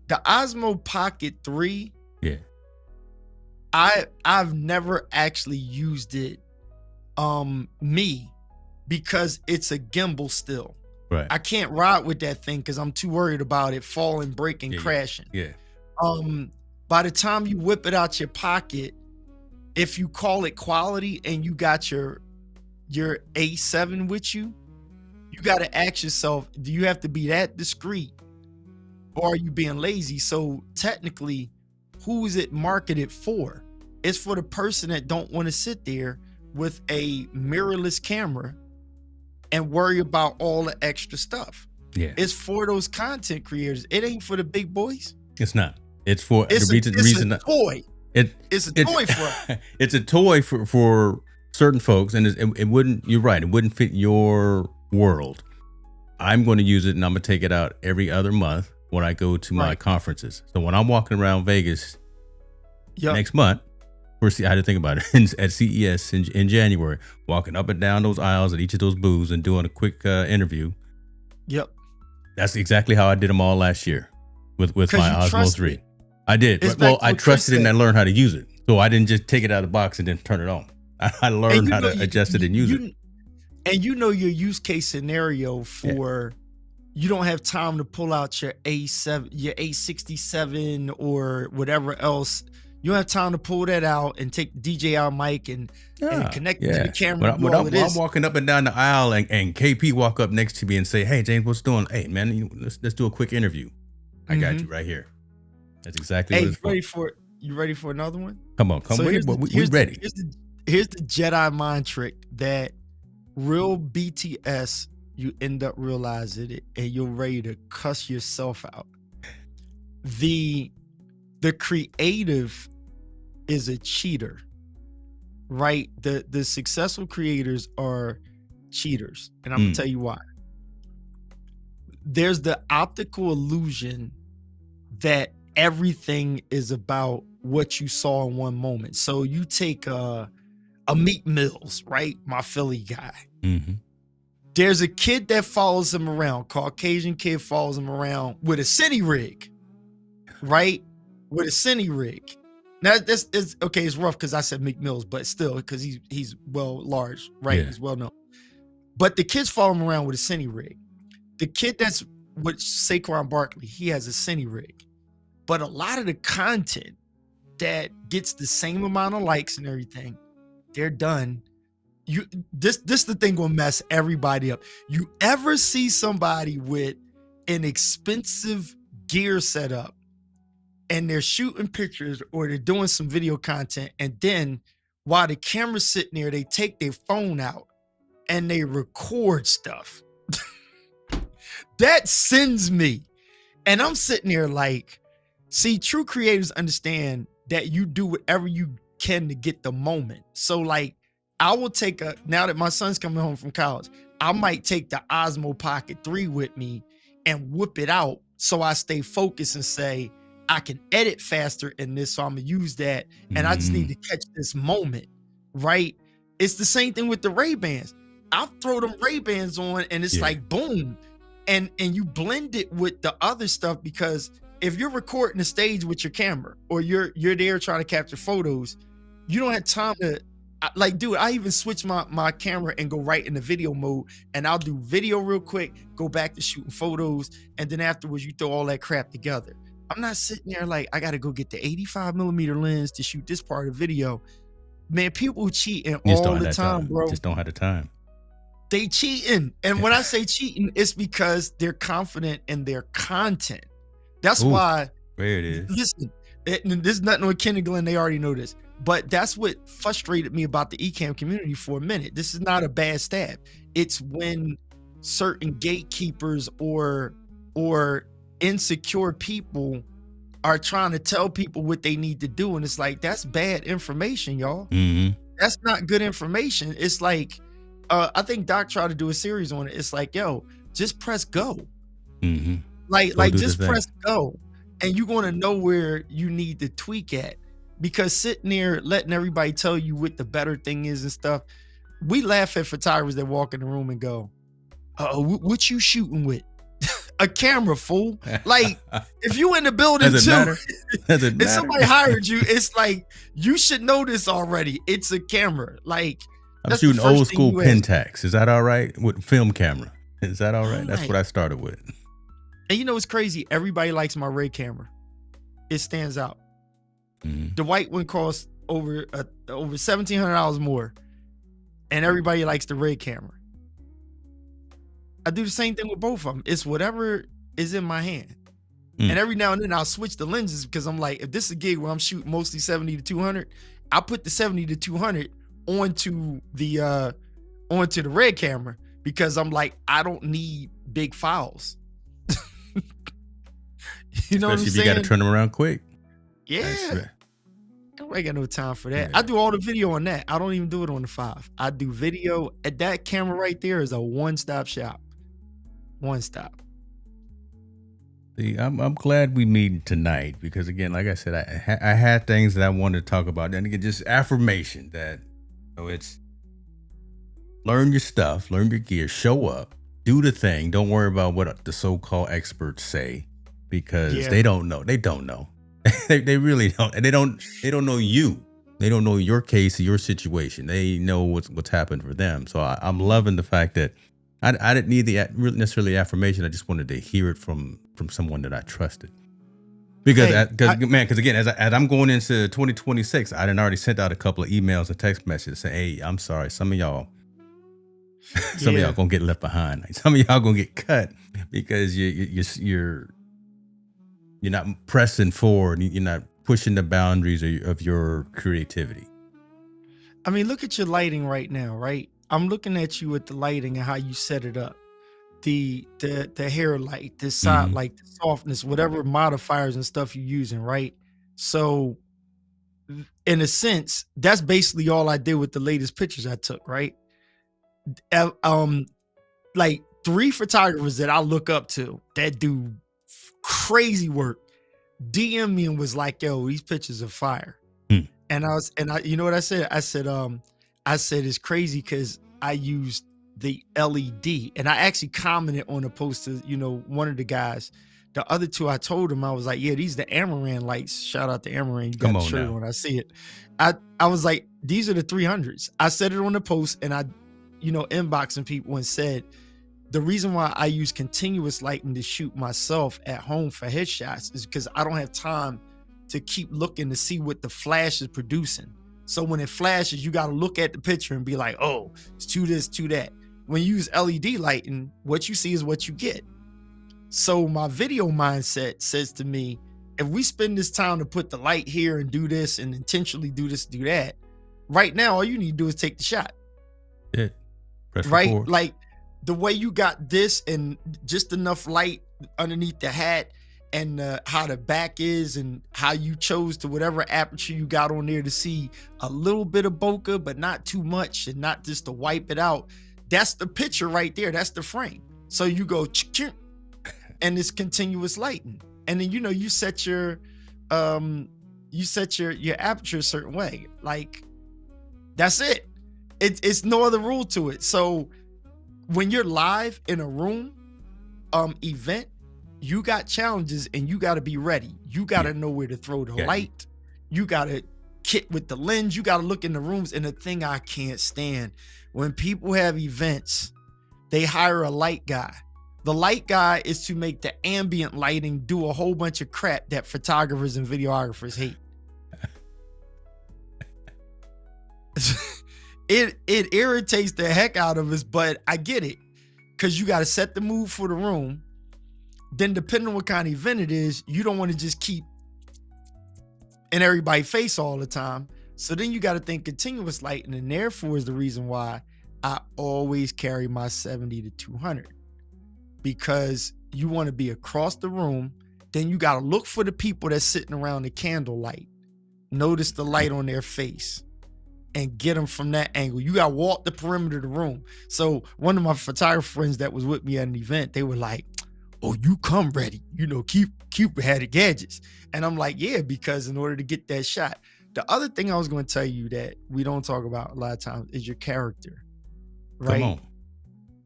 the Osmo Pocket 3, I've never actually used it because it's a gimbal still. Right. I can't ride with that thing because I'm too worried about it falling, breaking, crashing. Yeah. By the time you whip it out your pocket, if you call it quality and you got your A7 with you, you got to ask yourself, do you have to be that discreet? Or are you being lazy? So technically, who is it marketed for? It's for the person that don't want to sit there with a mirrorless camera and worry about all the extra stuff. Yeah. It's for those content creators. It ain't for the big boys. It's not. It's for the reason. It's a toy. It's a toy for it's a toy for certain folks, and it wouldn't. You're right. It wouldn't fit your world. I'm going to use it, and I'm going to take it out every other month when I go to my conferences. So when I'm walking around Vegas next month, I had to think about it at CES in January, walking up and down those aisles at each of those booths and doing a quick interview. Yep. That's exactly how I did them all last year with my Osmo 3. I did. Well, I trusted it and I learned how to use it. So I didn't just take it out of the box and then turn it on. I learned how to adjust it and use it. And your use case scenario for you don't have time to pull out your A7, your A67 or whatever else. You don't have time to pull that out and take the DJI mic and connect it to the camera. When I'm walking up and down the aisle and KP walk up next to me and say, "Hey James, what's doing? Hey man, let's do a quick interview." I got you right here. That's exactly what it's for. You ready for another one? Come on, we ready. Here's the Jedi mind trick that real BTS, you end up realizing it and you're ready to cuss yourself out. The creative is a cheater, right? The successful creators are cheaters, and I'm gonna tell you why. There's the optical illusion that everything is about what you saw in one moment. So you take a Meek Mills, right? My Philly guy. Mm-hmm. There's a kid that follows him around, Caucasian kid follows him around with a cine rig, right? With a cine rig. Now it's okay. It's rough because I said Meek Mills, but still, because he's large, right? Yeah. He's well known. But the kids follow him around with a cine rig. The kid that's with Saquon Barkley, he has a cine rig. But a lot of the content that gets the same amount of likes and everything, they're done, this the thing gonna mess everybody up. You ever see somebody with an expensive gear setup and they're shooting pictures or they're doing some video content, and then while the camera's sitting there, they take their phone out and they record stuff? That sends me. And I'm sitting there like, see, true creators understand that you do whatever you can to get the moment. So like, I will take now that my son's coming home from college, I might take the Osmo Pocket 3 with me and whip it out so I stay focused and say, I can edit faster in this, so I'm gonna use that. And I just need to catch this moment, right? It's the same thing with the Ray-Bans. I'll throw them Ray-Bans on and it's like, boom. And you blend it with the other stuff, because if you're recording a stage with your camera or you're there trying to capture photos, you don't have time to, like, dude, I even switch my camera and go right into video mode, and I'll do video real quick, go back to shooting photos, and then afterwards you throw all that crap together. I'm not sitting there like, I got to go get the 85mm lens to shoot this part of video. Man, people cheating all the time, bro. Just don't have the time. They cheating. And when I say cheating, it's because they're confident in their content. That's why. There it is. Listen, there's nothing on Ken and Glenn. They already know this. But that's what frustrated me about the eCam community for a minute. This is not a bad stab. It's when certain gatekeepers or insecure people are trying to tell people what they need to do. And it's like, that's bad information, y'all. That's not good information. It's like, I think Doc tried to do a series on it. It's like, yo, just press go. Like just press go. And you're going to know where you need to tweak at. Because sitting there letting everybody tell you what the better thing is and stuff, we laugh at photographers that walk in the room and go, what you shooting with? A camera, fool. Like, if you in the building too, if somebody hired you, it's like, you should know this already. It's a camera. Like, I'm shooting old school Pentax. Is that all right? With film camera. Is that all right? That's what I started with. And you know what's crazy? Everybody likes my Ray camera. It stands out. The white one costs over $1,700 more, and everybody likes the Ray camera. I do the same thing with both of them. It's whatever is in my hand. And every now and then I'll switch the lenses, because I'm like, if this is a gig where I'm shooting mostly 70 to 200, I'll put the 70 to 200 onto the Red camera, because I'm like, I don't need big files. You know what I'm saying? Especially if you got to turn them around quick. Yeah. I ain't got no time for that. I do all the video on that. I don't even do it on the 5. I do video. At that camera right there is a one-stop shop. One stop. See, I'm glad we meet tonight, because again, like I said, I had things that I wanted to talk about, and again, just affirmation that, you know, it's learn your stuff, learn your gear, show up, do the thing. Don't worry about what the so-called experts say, because they don't know. They don't know. they really don't, and they don't know you. They don't know your case, your situation. They know what's happened for them. So I'm loving the fact that I didn't need the necessarily affirmation. I just wanted to hear it from someone that I trusted. Because again, as I'm going into 2026, I done already sent out a couple of emails and text messages saying, "Hey, I'm sorry, some of y'all gonna get left behind. Like, some of y'all gonna get cut because you're not pressing forward. You're not pushing the boundaries of your creativity." I mean, look at your lighting right now, right? I'm looking at you with the lighting and how you set it up. The hair light, the side light, the softness, whatever modifiers and stuff you're using, right? So in a sense, that's basically all I did with the latest pictures I took, right? Like 3 photographers that I look up to that do crazy work DM me and was like, yo, these pictures are fire. And I you know what I said? I said it's crazy because I used the LED, and I actually commented on a post to, one of the guys. The other 2, I told him, I was like, yeah, these are the Amaran lights. Shout out to Amaran. You got the shirt on. I see it. I was like, these are the 300s. I said it on the post, and I, inboxing people and said, the reason why I use continuous lighting to shoot myself at home for headshots is because I don't have time to keep looking to see what the flash is producing. So when it flashes, you got to look at the picture and be like, oh, it's to this, to that. When you use LED lighting, what you see is what you get. So my video mindset says to me, if we spend this time to put the light here and do this and intentionally do this, do that, right now, all you need to do is take the shot. Yeah. Press right? record. Like the way you got this and just enough light underneath the hat and how the back is and how you chose to whatever aperture you got on there to see a little bit of bokeh, but not too much and not just to wipe it out. That's the picture right there. That's the frame. So you go and it's continuous lighting. And then, you set your aperture a certain way. Like that's it. It's no other rule to it. So when you're live in a room event, you got challenges and you got to be ready. You got to know where to throw the light. You got to kit with the lens. You got to look in the rooms. And the thing I can't stand, when people have events, they hire a light guy. The light guy is to make the ambient lighting do a whole bunch of crap that photographers and videographers hate. It irritates the heck out of us, but I get it. Because you got to set the mood for the room. Then depending on what kind of event it is, you don't want to just keep in everybody's face all the time. So then you got to think continuous lighting, and therefore is the reason why I always carry my 70 to 200. Because you want to be across the room. Then you got to look for the people that's sitting around the candlelight. Notice the light on their face and get them from that angle. You got to walk the perimeter of the room. So one of my photographer friends that was with me at an event, they were like, oh, you come ready, Cupid had the gadgets. And I'm like, yeah, because in order to get that shot. The other thing I was going to tell you that we don't talk about a lot of times is your character, right? Come on.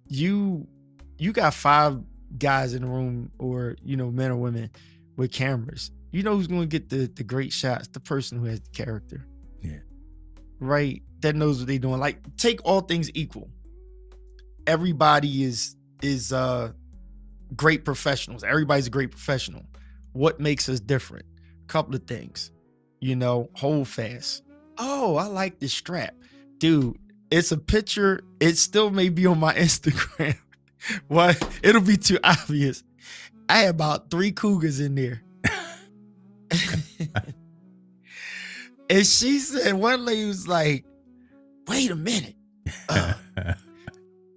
You got 5 guys in the room or, men or women with cameras. You know who's going to get the great shots? The person who has the character. Yeah. Right? That knows what they're doing. Like, take all things equal. Everybody is great professionals. Everybody's a great professional. What makes us different? Couple of things. Hold fast. Oh, I like this strap. Dude, it's a picture. It still may be on my Instagram. Well, it'll be too obvious. I had about 3 cougars in there. And she said, one lady was like, wait a minute.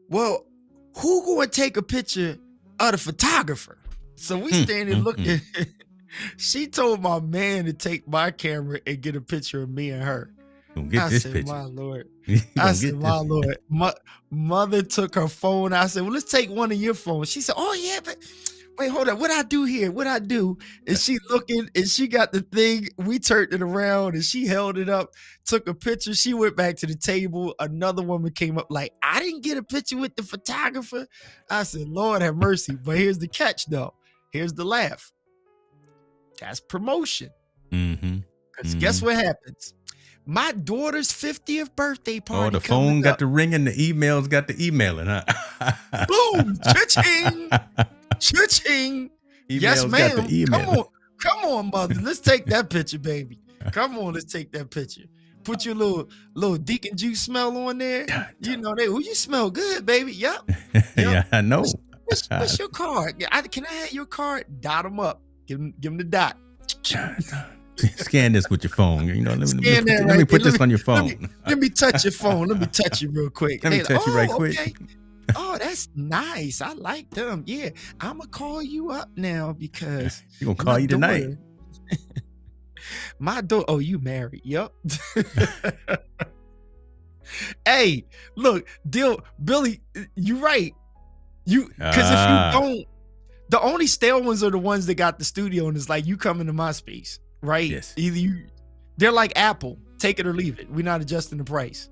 Well, who gonna take a picture of the photographer? So we standing looking. She told my man to take my camera and get a picture of me and her. I said, picture. My Lord. I said, my Lord. Mother took her phone. I said, well, let's take one of your phones. She said, oh, yeah, but wait, hold on. What I do here? What I do? And she looking and she got the thing. We turned it around and she held it up, took a picture. She went back to the table. Another woman came up like, I didn't get a picture with the photographer. I said, Lord have mercy. But here's the catch, though. Here's the laugh. That's promotion. Because guess what happens? My daughter's 50th birthday party. Oh, the phone got the ringing, the emails got the emailing, huh? Boom! Cha-ching! Cha-ching! Yes, ma'am. Come on, mother. Let's take that picture, baby. Come on, let's take that picture. Put your little Deacon Juice smell on there. You smell good, baby. Yep. Yeah, I know. What's your card? Can I have your card? Dot them up. Give them the dot. Scan this with your phone. Let me put this on your phone. Let me touch your phone. Let me touch you real quick. Let me touch you right quick. Okay. Oh, that's nice. I like them. Yeah, I'm gonna call you up now because you gonna call you tonight. My daughter. Oh, you married? Yep. Hey, look, Billy, you right. Because if you don't, the only stale ones are the ones that got the studio, and it's like you come into my space. Right? Yes. They're like Apple. Take it or leave it. We're not adjusting the price.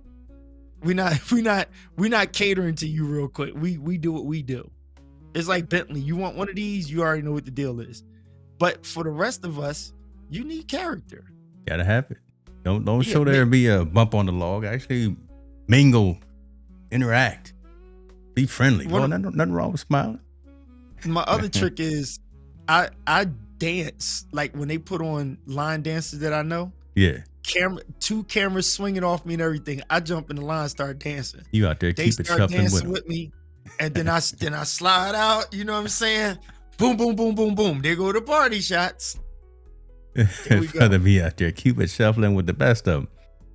We're not catering to you real quick. We do what we do. It's like Bentley. You want one of these, you already know what the deal is. But for the rest of us, you need character. Gotta have it. Don't show there be a bump on the log. Actually mingle, interact, be friendly. Nothing wrong with smiling. My other trick is I dance, like when they put on line dances that I know. Yeah. two cameras swinging off me and everything. I jump in the line, start dancing. You out there, They keep it start shuffling dancing with me, and then I slide out. You know what I'm saying? Boom, boom, boom, boom, boom. There go the party shots. Brother be out there, keep it shuffling with the best of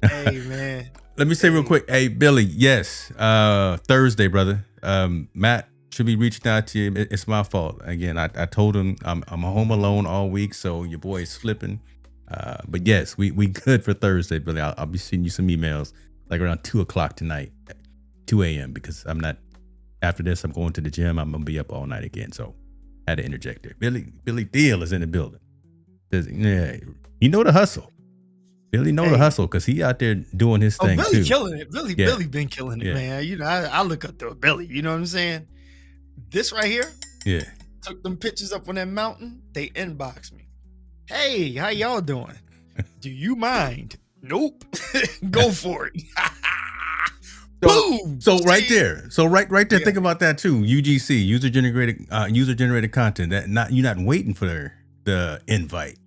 them. Hey man. Let me say real quick, hey Billy, yes, Thursday, brother. Matt should be reaching out to you. It's my fault. Again, I told him I'm home alone all week, so your boy is slipping. But yes, we good for Thursday, Billy. I'll be sending you some emails like around 2:00 tonight, 2 a.m. because I'm not. After this, I'm going to the gym. I'm gonna be up all night again, so I had to interject there. Billy Deal is in the building. Yeah, you know the hustle. Billy know the hustle because he out there doing his thing Billy too. Killing it. Billy been killing it, man. You know, I look up to Billy. You know what I'm saying? This right here. Yeah. Took them pictures up on that mountain. They inboxed me. Hey, how y'all doing? Do you mind? Nope. Go for it. Boom. So right there. So right there. Yeah. Think about that too. UGC, user generated content. That you're not waiting for the invite.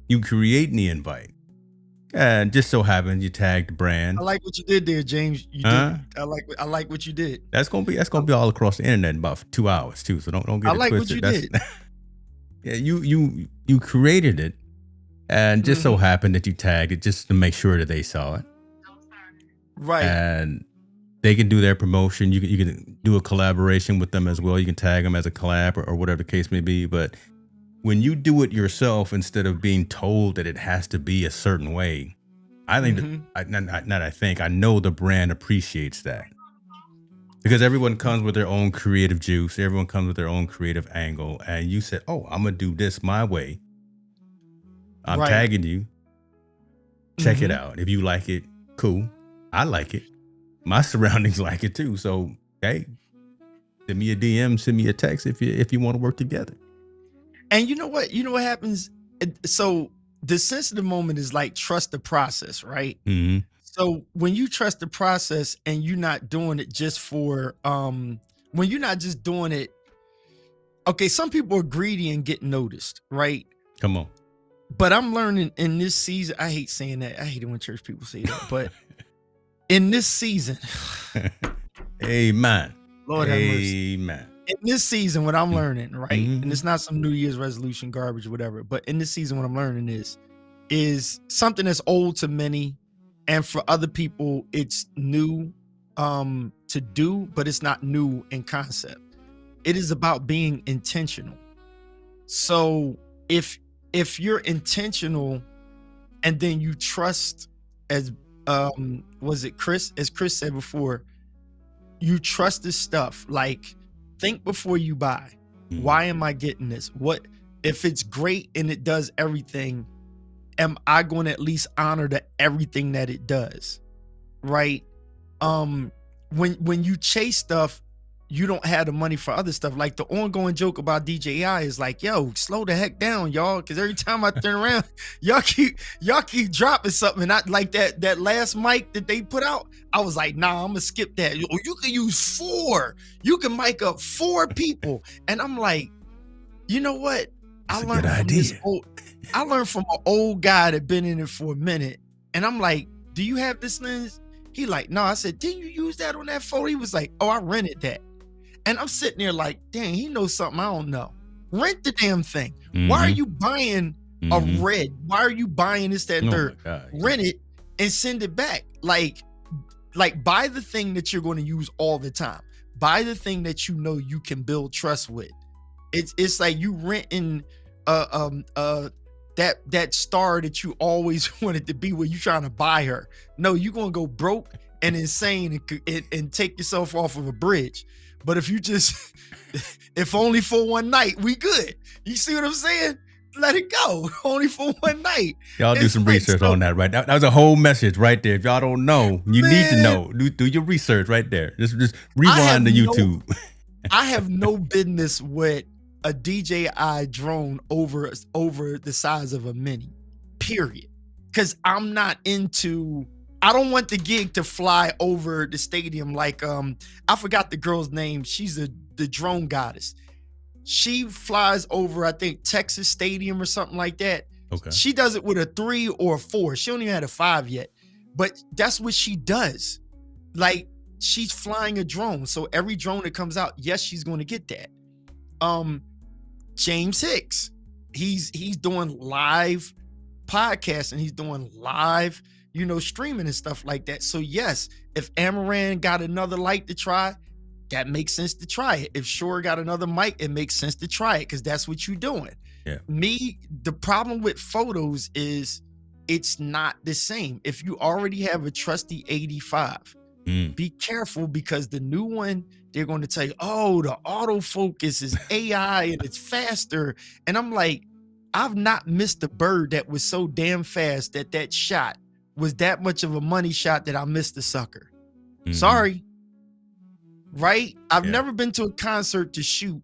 You creating the invite. And just so happens you tagged the brand. I like what you did there, James. You did. I like what you did. That's gonna be all across the internet in about 2 hours too. So don't get it twisted. I like what you did. Yeah, you created it, and just so happened that you tagged it just to make sure that they saw it. Right. And they can do their promotion. You can do a collaboration with them as well. You can tag them as a collab or whatever the case may be. But when you do it yourself instead of being told that it has to be a certain way, I think I know the brand appreciates that, because everyone comes with their own creative juice. Everyone comes with their own creative angle. And you said, oh, I'm going to do this my way. I'm tagging you. Check it out. If you like it, cool. I like it. My surroundings like it too. So, hey, send me a DM, send me a text if you want to work together. And you know what? You know what happens? So the sensitive moment is like trust the process, right? Mm-hmm. So when you trust the process and you're not doing it just for, when you're not just doing it, okay, some people are greedy and get noticed, right? Come on. But I'm learning in this season, I hate saying that. I hate it when church people say that, but in this season, amen. Lord have mercy. Amen. In this season, what I'm learning, right? And it's not some New Year's resolution garbage or whatever, but in this season, what I'm learning is something that's old to many, and for other people, it's new to do, but it's not new in concept. It is about being intentional. So if you're intentional and then you trust, as Chris said before, you trust this stuff, like think before you buy. Why am I getting this? What if it's great and it does everything? Am I going to at least honor everything that it does? Right? When you chase stuff, you don't have the money for other stuff. Like the ongoing joke about DJI is like, yo, slow the heck down, y'all. Because every time I turn around, y'all keep dropping something. And I like that last mic that they put out. I was like, nah, I'm gonna skip that. You can use 4. You can mic up 4 people. And I'm like, you know what? I learned from an old guy that been in it for a minute. And I'm like, do you have this lens? He like, no. I said, didn't you use that on that photo? He was like, oh, I rented that. And I'm sitting there like, dang, he knows something I don't know. Rent the damn thing. Why are you buying a red? Why are you buying this, that, third? Rent it and send it back. Like buy the thing that you're going to use all the time. Buy the thing that you know you can build trust with. It's like you renting that star that you always wanted to be, where you trying to buy her. No, you're going to go broke and insane and take yourself off of a bridge. But if you just, if only for one night, we good. You see what I'm saying? Let it go. Only for one night. Y'all do some research on that, right? That was a whole message right there. If y'all don't know, you need to know. Do your research right there. Just rewind to YouTube. I have no business with a DJI drone over the size of a Mini, period. Because I'm not into... I don't want the gig to fly over the stadium like I forgot the girl's name. She's the drone goddess. She flies over, I think, Texas Stadium or something like that. Okay. She does it with a 3 or a 4. She don't even have a 5 yet. But that's what she does. Like, she's flying a drone. So every drone that comes out, yes, she's going to get that. James Hicks, he's doing live podcasts and he's doing live, streaming and stuff like that. So yes, if Amaran got another light to try, that makes sense to try it. If Shore got another mic, it makes sense to try it because that's what you're doing. Yeah. The problem with photos is it's not the same. If you already have a trusty 85, be careful because the new one, they're going to tell you, oh, the autofocus is AI and it's faster. And I'm like, I've not missed a bird that was so damn fast that shot was that much of a money shot that I missed the sucker. Sorry. Right? I've never been to a concert to shoot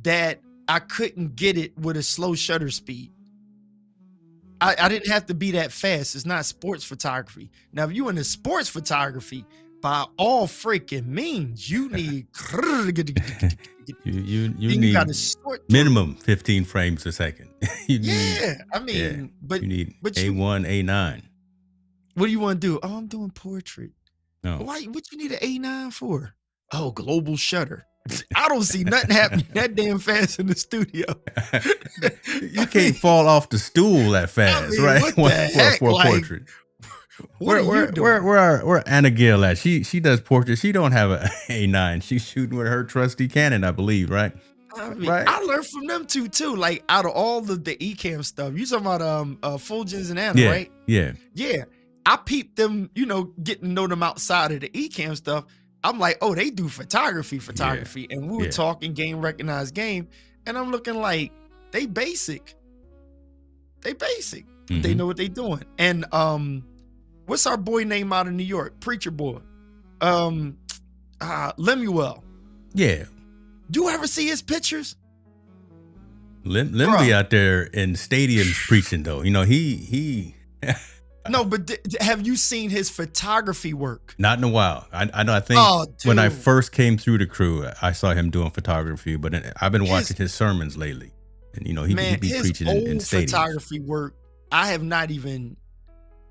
that I couldn't get it with a slow shutter speed. I didn't have to be that fast. It's not sports photography. Now, if you in the sports photography, by all freaking means, you need you need minimum 15 frames a second. But you need A1, A9. What do you want to do? Oh, I'm doing portrait. No. Why? What you need an A9 for? Oh, global shutter. I don't see nothing happening that damn fast in the studio. You can't fall off the stool that fast, right? What the heck? For a portrait. Where Anna Gill at? She does portraits. She don't have an A9. She's shooting with her trusty Canon, I believe, right? Right. I learned from them too. Like out of all the Ecamm stuff, you talking about Fulgens and Anna, right? Yeah. I peeped them, getting to know them outside of the Ecamm stuff. I'm like, oh, they do photography. And we were talking game recognized game. And I'm looking like they basic. Mm-hmm. They know what they doing. And what's our boy name out of New York? Preacher boy. Lemuel. Yeah. Do you ever see his pictures? Lem be out there in stadiums preaching though. He No, but have you seen his photography work? Not in a while. I know. I think when I first came through the crew, I saw him doing photography. But I've been watching his sermons lately, and he be preaching in stadiums. Photography work. I have not even.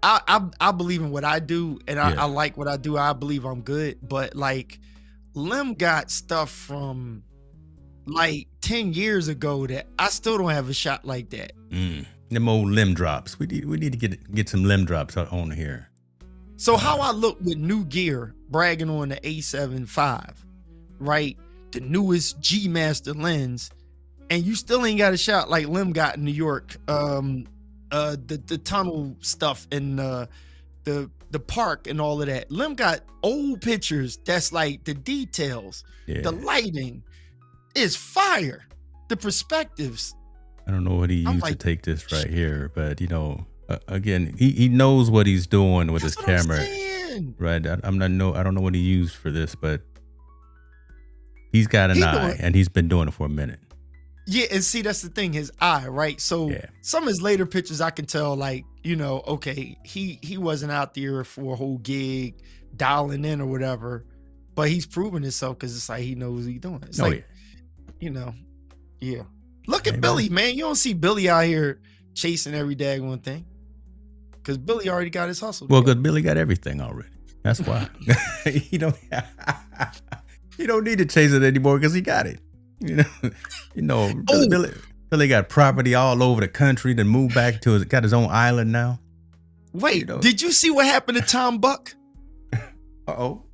I believe in what I do, and I like what I do. I believe I'm good, but like, Lem got stuff from like 10 years ago that I still don't have a shot like that. Them old limb drops. We need to get some limb drops on here. So how I look with new gear, bragging on the A7 IV, right? The newest G Master lens, and you still ain't got a shot like Lim got in New York. The tunnel stuff and the park and all of that. Lim got old pictures that's like the details, the lighting is fire. The perspectives. I don't know what he used to take this right here, but again, he knows what he's doing with his camera, right? I don't know what he used for this, but he's got an eye, and he's been doing it for a minute. Yeah, and see, that's the thing, his eye, right? So some of his later pictures, I can tell, like, okay, he wasn't out there for a whole gig, dialing in or whatever, but he's proven himself because it's like he knows what he's doing. It's Look at Billy, man. You don't see Billy out here chasing every daggone thing. Because Billy already got his hustle. Well, because Billy got everything already. That's why. He don't need to chase it anymore because he got it. Billy got property all over the country, then moved back to got his own island now. Wait, did you see what happened to Tom Buck? Uh-oh.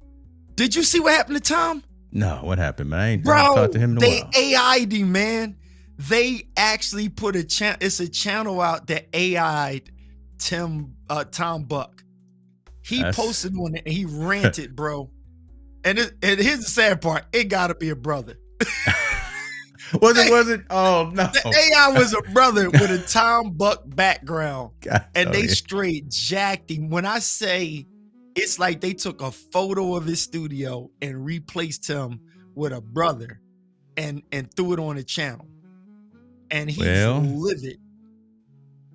Did you see what happened to Tom? No, what happened, man? I ain't talked to him in a while. They AI'd him, man. They actually put it's a channel out that AI'd Tom Buck. He posted on it and he ranted, bro. And here's the sad part. It gotta be a brother. Was it? Oh no. The AI was a brother with a Tom Buck background. They straight jacked him. When I say it's like they took a photo of his studio and replaced him with a brother and threw it on the channel. And he's livid.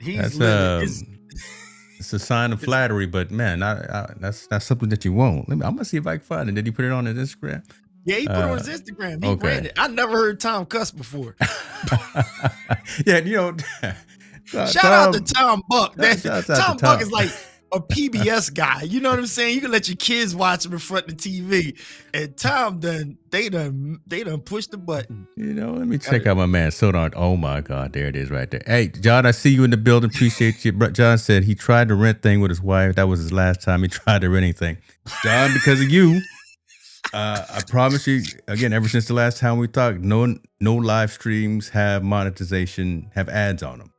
He's livid. It's a sign of flattery, but man, that's something that you want. I'm gonna see if I can find it. Did he put it on his Instagram? Yeah, he put it on his Instagram. He ran it. I never heard Tom cuss before. Yeah, Shout out to Tom Buck. Shouts out to Tom Buck Tom. is like a PBS guy. You know what I'm saying? You can let your kids watch him in front of the TV. And Tom they done pushed the button. Let me check out my man Soda. Oh my God, there it is right there. Hey, John, I see you in the building. Appreciate you. John said he tried to rent thing with his wife. That was his last time he tried to rent anything. John, because of you, I promise you, again, ever since the last time we talked, no live streams have monetization, have ads on them.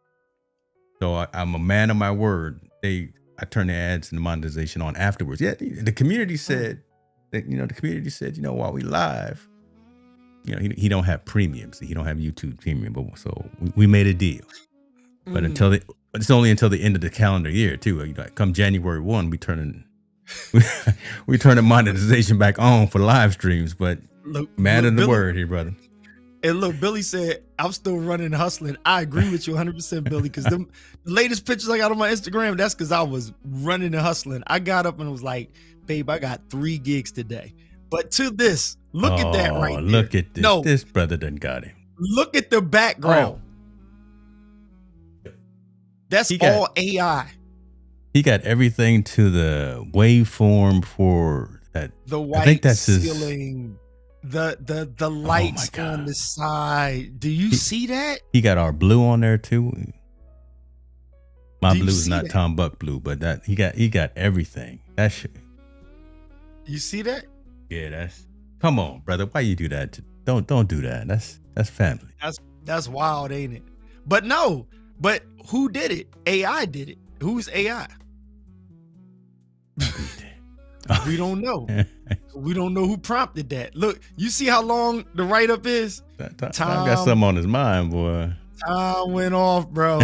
So I'm a man of my word. I turn the ads and the monetization on afterwards. Yeah, the community said that, while we live, he don't have premiums. He don't have YouTube premium. But so we made a deal. But it's only until the end of the calendar year too. Come January 1, we turn the monetization back on for live streams. But man of the word here, brother. And look, Billy said, I'm still running and hustling. I agree with you 100%, Billy, because the latest pictures I got on my Instagram, that's because I was running and hustling. I got up and was like, babe, I got 3 gigs today. But to this, look at that right there. Look at this. No, this brother done got him. Look at the background. That's all AI. He got everything to the waveform for that. The white I think that's ceiling. The lights on the side. Do you see that? He got our blue on there too. My blue is not Tom Buck blue, but that he got everything. That shit. You see that? Yeah, come on, brother. Why you do that? Don't do that. That's family. That's wild, ain't it? But who did it? AI did it. Who's AI? We don't know. We don't know who prompted that. Look, you see how long the write-up is? Tom got something on his mind, boy. Tom went off, bro.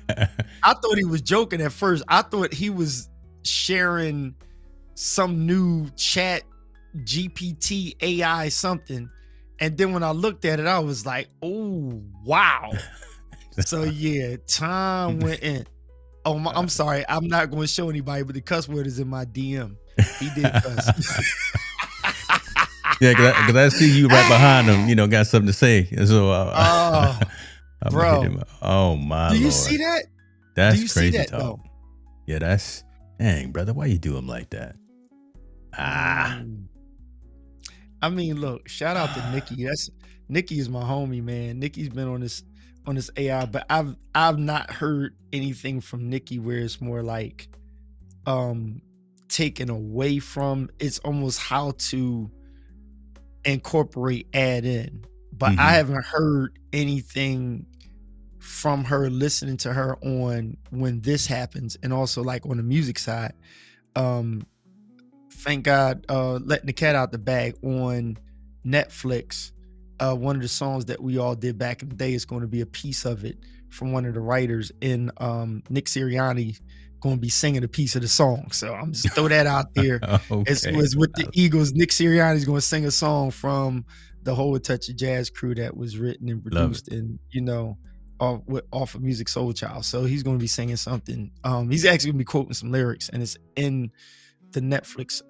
I thought he was joking at first. I thought he was sharing some new chat GPT AI something. And then when I looked at it, I was like, oh, wow. So yeah, Tom went in. Oh, I'm sorry. I'm not going to show anybody, but the cuss word is in my DM. He did cuss. Yeah, because I see you right behind him, got something to say. So, bro. Oh, my Do you Lord. See that? That's Do you crazy see that, talk. though? Yeah, dang, brother. Why you do him like that? I mean, look, shout out to Nikki. Nikki is my homie, man. Nikki's been on this AI, but I've not heard anything from Nikki where it's more like taken away from. It's almost how to incorporate add in, but I haven't heard anything from her listening to her on when this happens, and also like on the music side. Thank God, letting the cat out the bag on Netflix. One of the songs that we all did back in the day is going to be a piece of it from one of the writers, and Nick Sirianni going to be singing a piece of the song. So I'm just throw that out there. Okay. It's with the Eagles. Nick Sirianni's going to sing a song from the whole Touch of Jazz crew that was written and produced, and off of Music Soul Child. So he's going to be singing something. He's actually going to be quoting some lyrics, and it's in the Netflix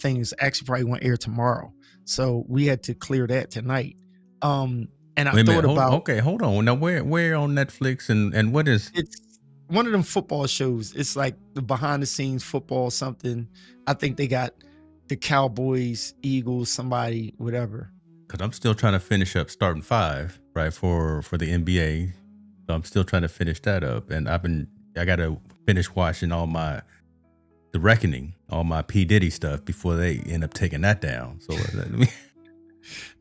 thing. Is actually probably going to air tomorrow. So we had to clear that tonight. And I thought about. Hold on. Now where on Netflix and what is? It's one of them football shows. It's like the behind the scenes football something. I think they got the Cowboys, Eagles, somebody, whatever. Because I'm still trying to finish up starting 5, right, for the NBA. So I'm still trying to finish that up, and I got to finish watching all my The Reckoning, all my P. Diddy stuff before they end up taking that down. So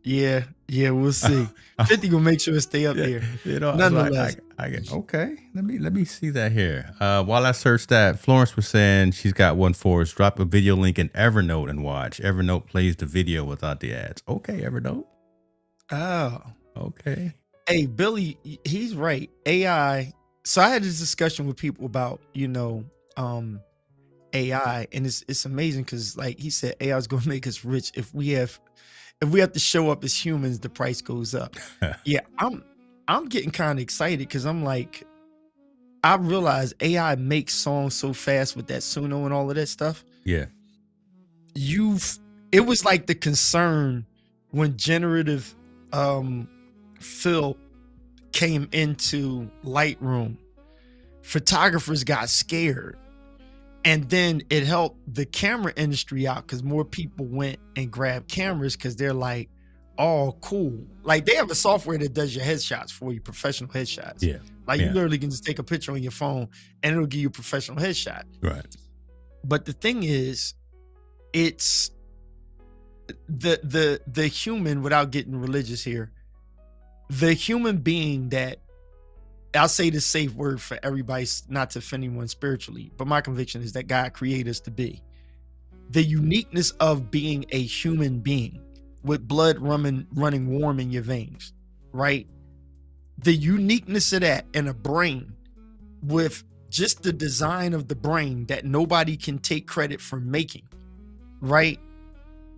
yeah, we'll see. 50 gonna make sure it stay up there. Nonetheless, okay. Let me see that here. While I search that, Florence was saying she's got one for us. Drop a video link in Evernote and watch. Evernote plays the video without the ads. Okay, Evernote. Oh, okay. Hey, Billy, he's right. AI. So I had this discussion with people about AI, and it's amazing because, like he said, AI is gonna make us rich if we have to show up as humans. The price goes up. Yeah, I'm getting kind of excited because I'm like, I realize AI makes songs so fast with that Suno and all of that stuff. Yeah, it was like the concern when generative fill came into Lightroom. photographers got scared. And then it helped the camera industry out because more people went and grabbed cameras because they're like, oh, cool. Like they have a software that does your headshots for you, professional headshots. Yeah. Like you literally can just take a picture on your phone and it'll give you a professional headshot. Right. But the thing is, it's the human, without getting religious here, the human being that, I'll say the safe word for everybody, not to offend anyone spiritually, but my conviction is that God created us to be. The uniqueness of being a human being with blood running warm in your veins, right? The uniqueness of that and a brain with just the design of the brain that nobody can take credit for making, right?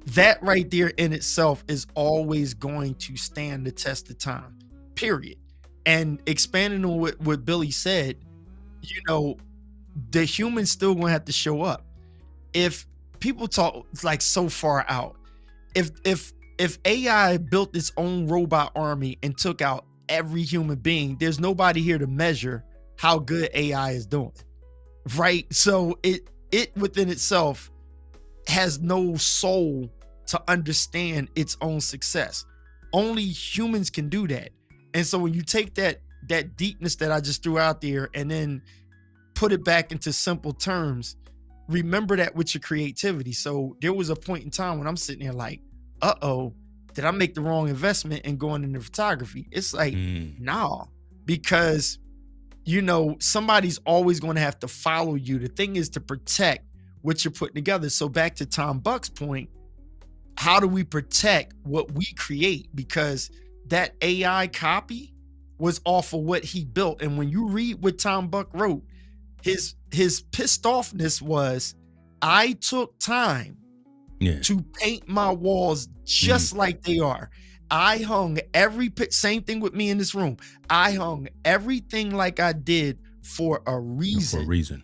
That right there in itself is always going to stand the test of time, period. And expanding on what Billy said, you know, the human's still going to have to show up. If people talk like so far out, if AI built its own robot army and took out every human being, there's nobody here to measure how good AI is doing, right? So it within itself has no soul to understand its own success. Only humans can do that. And so when you take that deepness that I just threw out there and then put it back into simple terms, remember that with your creativity. So there was a point in time when I'm sitting there like, uh-oh, did I make the wrong investment in going into photography? It's like, nah, because, you know, somebody's always going to have to follow you. The thing is to protect what you're putting together. So back to Tom Buck's point, how do we protect what we create? Because that AI copy was off of what he built. And when you read what Tom Buck wrote, his pissed offness was, I took time to paint my walls just like they are. I hung same thing with me in this room. I hung everything like I did for a reason.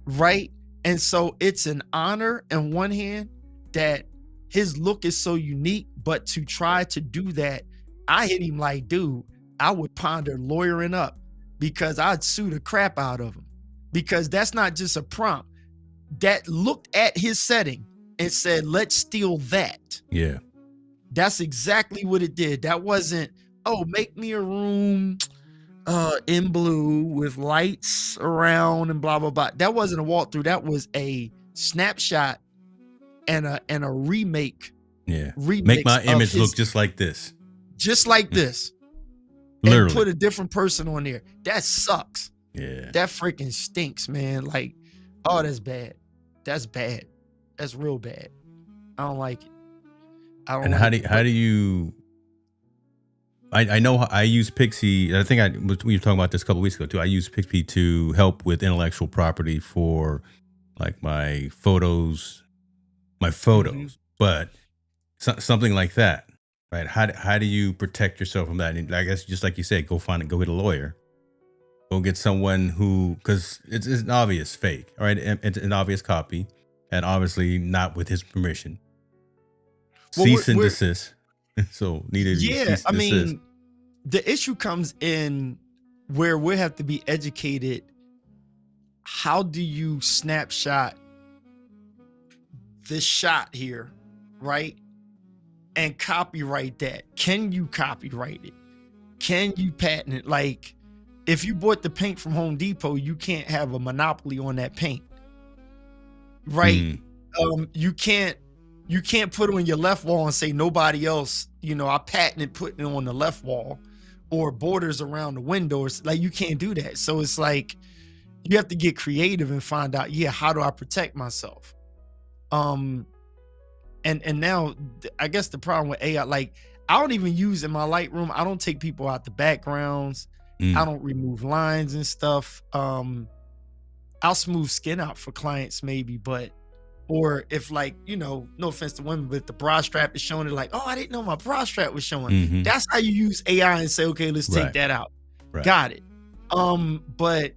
Right? And so it's an honor on one hand that his look is so unique, but to try to do that, I hit him like, dude, I would ponder lawyering up because I'd sue the crap out of him, because that's not just a prompt that looked at his setting and said, let's steal that. Yeah. That's exactly what it did. That wasn't, oh, make me a room in blue with lights around and blah, blah, blah. That wasn't a walkthrough. That was a snapshot and a remake. Yeah. Make my image look just like this. Just like this. Literally. And put a different person on there. That sucks. Yeah. That freaking stinks, man. Like, oh, that's bad. That's bad. That's real bad. I don't like it. How do you I know I use Pixie. I think we were talking about this a couple of weeks ago too. I use Pixie to help with intellectual property for like my photos, but something like that. Right. How do you protect yourself from that? And I guess just like you said, go get a lawyer, go get someone who, because it's an obvious fake, all right? It's an obvious copy, and obviously not with his permission. Cease and desist. So needed. Yeah, I mean, the issue comes in where we have to be educated. How do you snapshot this shot here, right? And copyright that? Can you copyright it? Can you patent it? Like, if you bought the paint from Home Depot, you can't have a monopoly on that paint, right? You can't put it on your left wall and say nobody else, you know, I patented putting it on the left wall, or borders around the windows. Like, you can't do that. So it's like you have to get creative and find out, how do I protect myself? And now I guess the problem with AI, like, I don't even use in my Lightroom, I don't take people out the backgrounds. I don't remove lines and stuff. I'll smooth skin out for clients maybe, or if, like, you know, no offense to women, but the bra strap is showing, it like, oh, I didn't know my bra strap was showing. That's how you use AI and say, okay, let's take that out. Right. Got it. But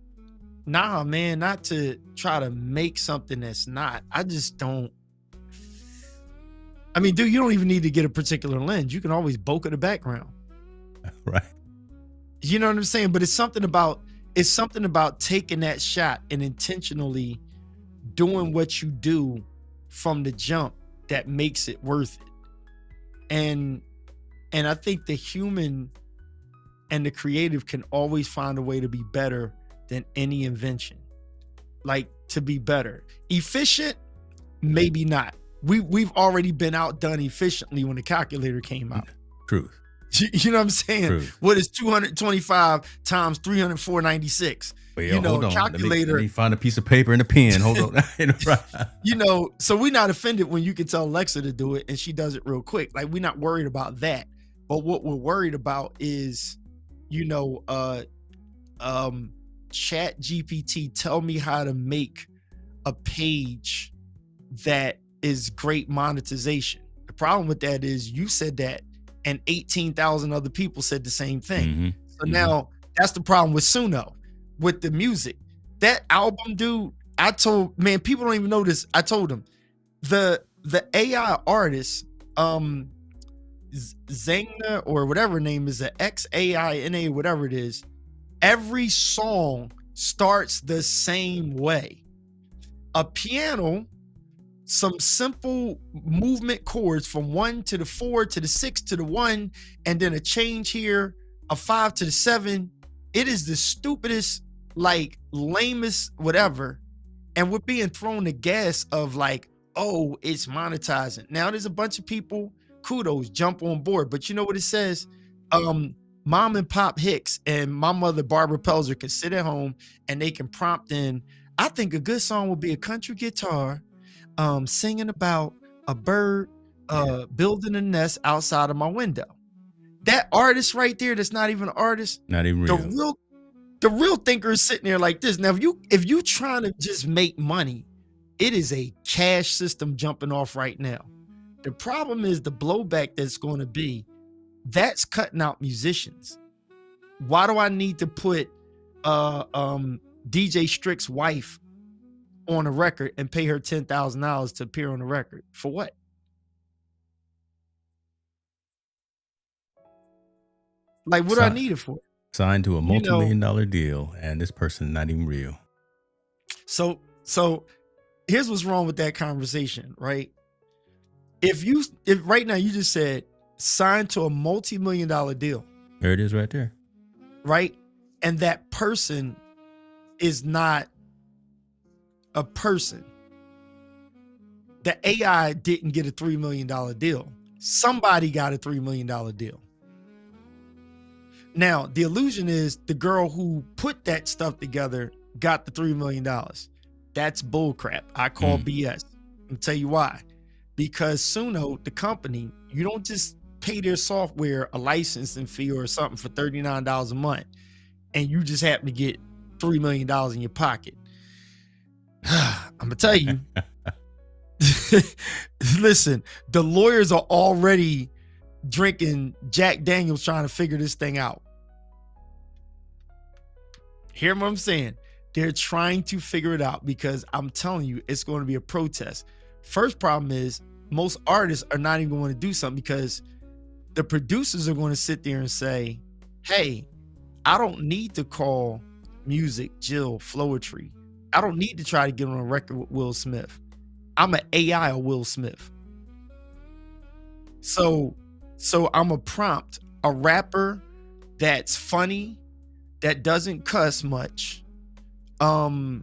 nah, man, not to try to make something that's not. I just don't. I mean, dude, you don't even need to get a particular lens. You can always bokeh the background. Right. You know what I'm saying? But it's something about it's something about taking that shot and intentionally doing what you do from the jump that makes it worth it. And I think the human and the creative can always find a way to be better than any invention. Like, to be better. Efficient, maybe not. We've already been outdone efficiently when the calculator came out. Truth. You know what I'm saying? Truth. What is 225 times 304.96? Well, yo, hold on. Calculator. Let me find a piece of paper and a pen. Hold on. So we're not offended when you can tell Alexa to do it and she does it real quick. Like, we're not worried about that. But what we're worried about is, Chat GPT, tell me how to make a page that is great monetization. The problem with that is you said that and 18,000 other people said the same thing. Mm-hmm. So now that's the problem with Suno, with the music. That album, dude, people don't even know this. I told him the AI artist, Zangna or whatever her name is, the XAINA, whatever it is, every song starts the same way. A piano, some simple movement chords from 1 to the 4 to the 6 to the 1, and then a change here, a 5 to the 7. It is the stupidest, like, lamest whatever. And we're being thrown the gas of like, oh, it's monetizing. Now there's a bunch of people, kudos, jump on board. But you know what it says? Mom and Pop Hicks and my mother, Barbara Pelzer, can sit at home and they can prompt in, I think a good song would be a country guitar singing about a bird building a nest outside of my window. That artist right there, that's not even an artist. Not even real. The real thinker is sitting there like this. Now, if you trying to just make money, it is a cash system jumping off right now. The problem is the blowback that's going to be, that's cutting out musicians. Why do I need to put DJ Strick's wife on a record and pay her $10,000 to appear on the record? For what? Like, what do I need it for? Signed to a multi-million-dollar deal, and this person not even real. So here's what's wrong with that conversation, right? If right now you just said signed to a multi-million-dollar deal. There it is right there. Right? And that person is not a person. The AI didn't get a $3 million deal. Somebody got a $3 million deal. Now, the illusion is the girl who put that stuff together got the $3 million. That's bullcrap. I call BS. I'll tell you why. Because Suno, the company, you don't just pay their software a licensing fee or something for $39 a month and you just happen to get $3 million in your pocket. I'm gonna tell you. Listen, the lawyers are already drinking Jack Daniels trying to figure this thing out. Hear what I'm saying? They're trying to figure it out because I'm telling you, it's going to be a protest. First problem is most artists are not even going to do something because the producers are going to sit there and say, hey, I don't need to call music Jill Floetry. I don't need to try to get on a record with Will Smith. I'm an AI of Will Smith. So I'm a prompt a rapper that's funny, that doesn't cuss much, and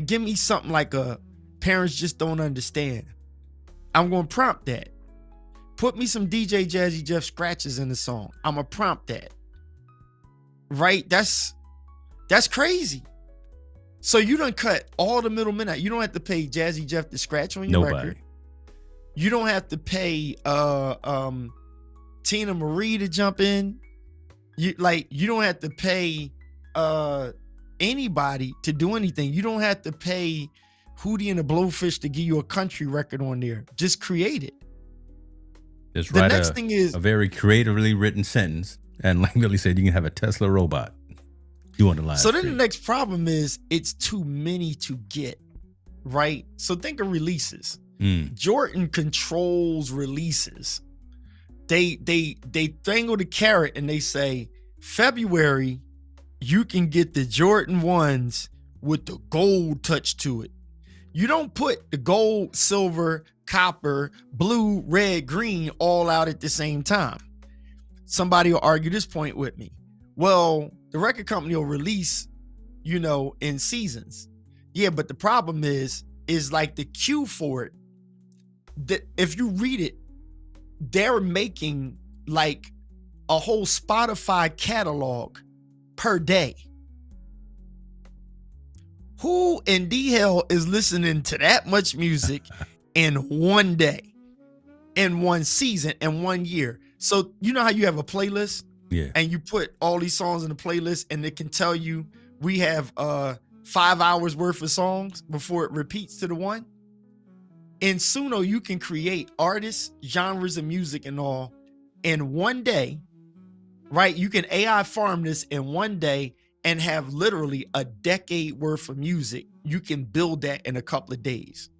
give me something like a parents just don't understand. I'm going to prompt that. Put me some DJ Jazzy Jeff scratches in the song. I'm going to prompt that. Right? That's crazy. So you done cut all the middlemen out. You don't have to pay Jazzy Jeff to scratch on your record. You don't have to pay Tina Marie to jump in. You don't have to pay anybody to do anything. You don't have to pay Hootie and the Blowfish to give you a country record on there. Just create it. Just write a very creatively written sentence, and like Billy said, you can have a Tesla robot do on the line. So then the next problem is it's too many to get, right? So think of releases. Jordan controls releases. They dangle the carrot and they say February you can get the Jordan 1s with the gold touch to it. You don't put the gold, silver, copper, blue, red, green all out at the same time. Somebody will argue this point with me. Well, the record company will release, in seasons. Yeah, but the problem is like the queue for it. That if you read it, they're making like a whole Spotify catalog per day. Who in the hell is listening to that much music in one day, in one season, in 1 year? So you know how you have a playlist? Yeah. And you put all these songs in the playlist and it can tell you we have 5 hours worth of songs before it repeats to the one? In Suno, you can create artists, genres of music and all in 1 day, right? You can AI farm this in 1 day and have literally a decade worth of music. You can build that in a couple of days.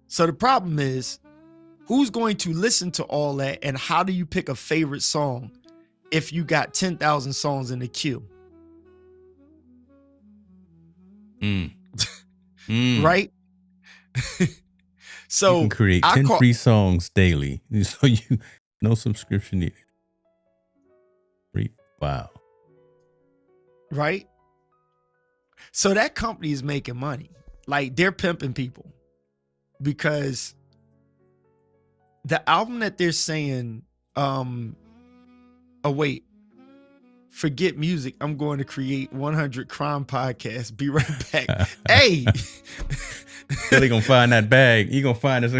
So the problem is, who's going to listen to all that, and how do you pick a favorite song if you got 10,000 songs in the queue? Right? So you can create 10 free songs daily. So no subscription needed. Free. Wow. Right? So that company is making money. Like, they're pimping people, because the album that they're saying, forget music, I'm going to create 100 crime podcasts. Be right back. Hey. Billy gonna find that bag. You gonna find us.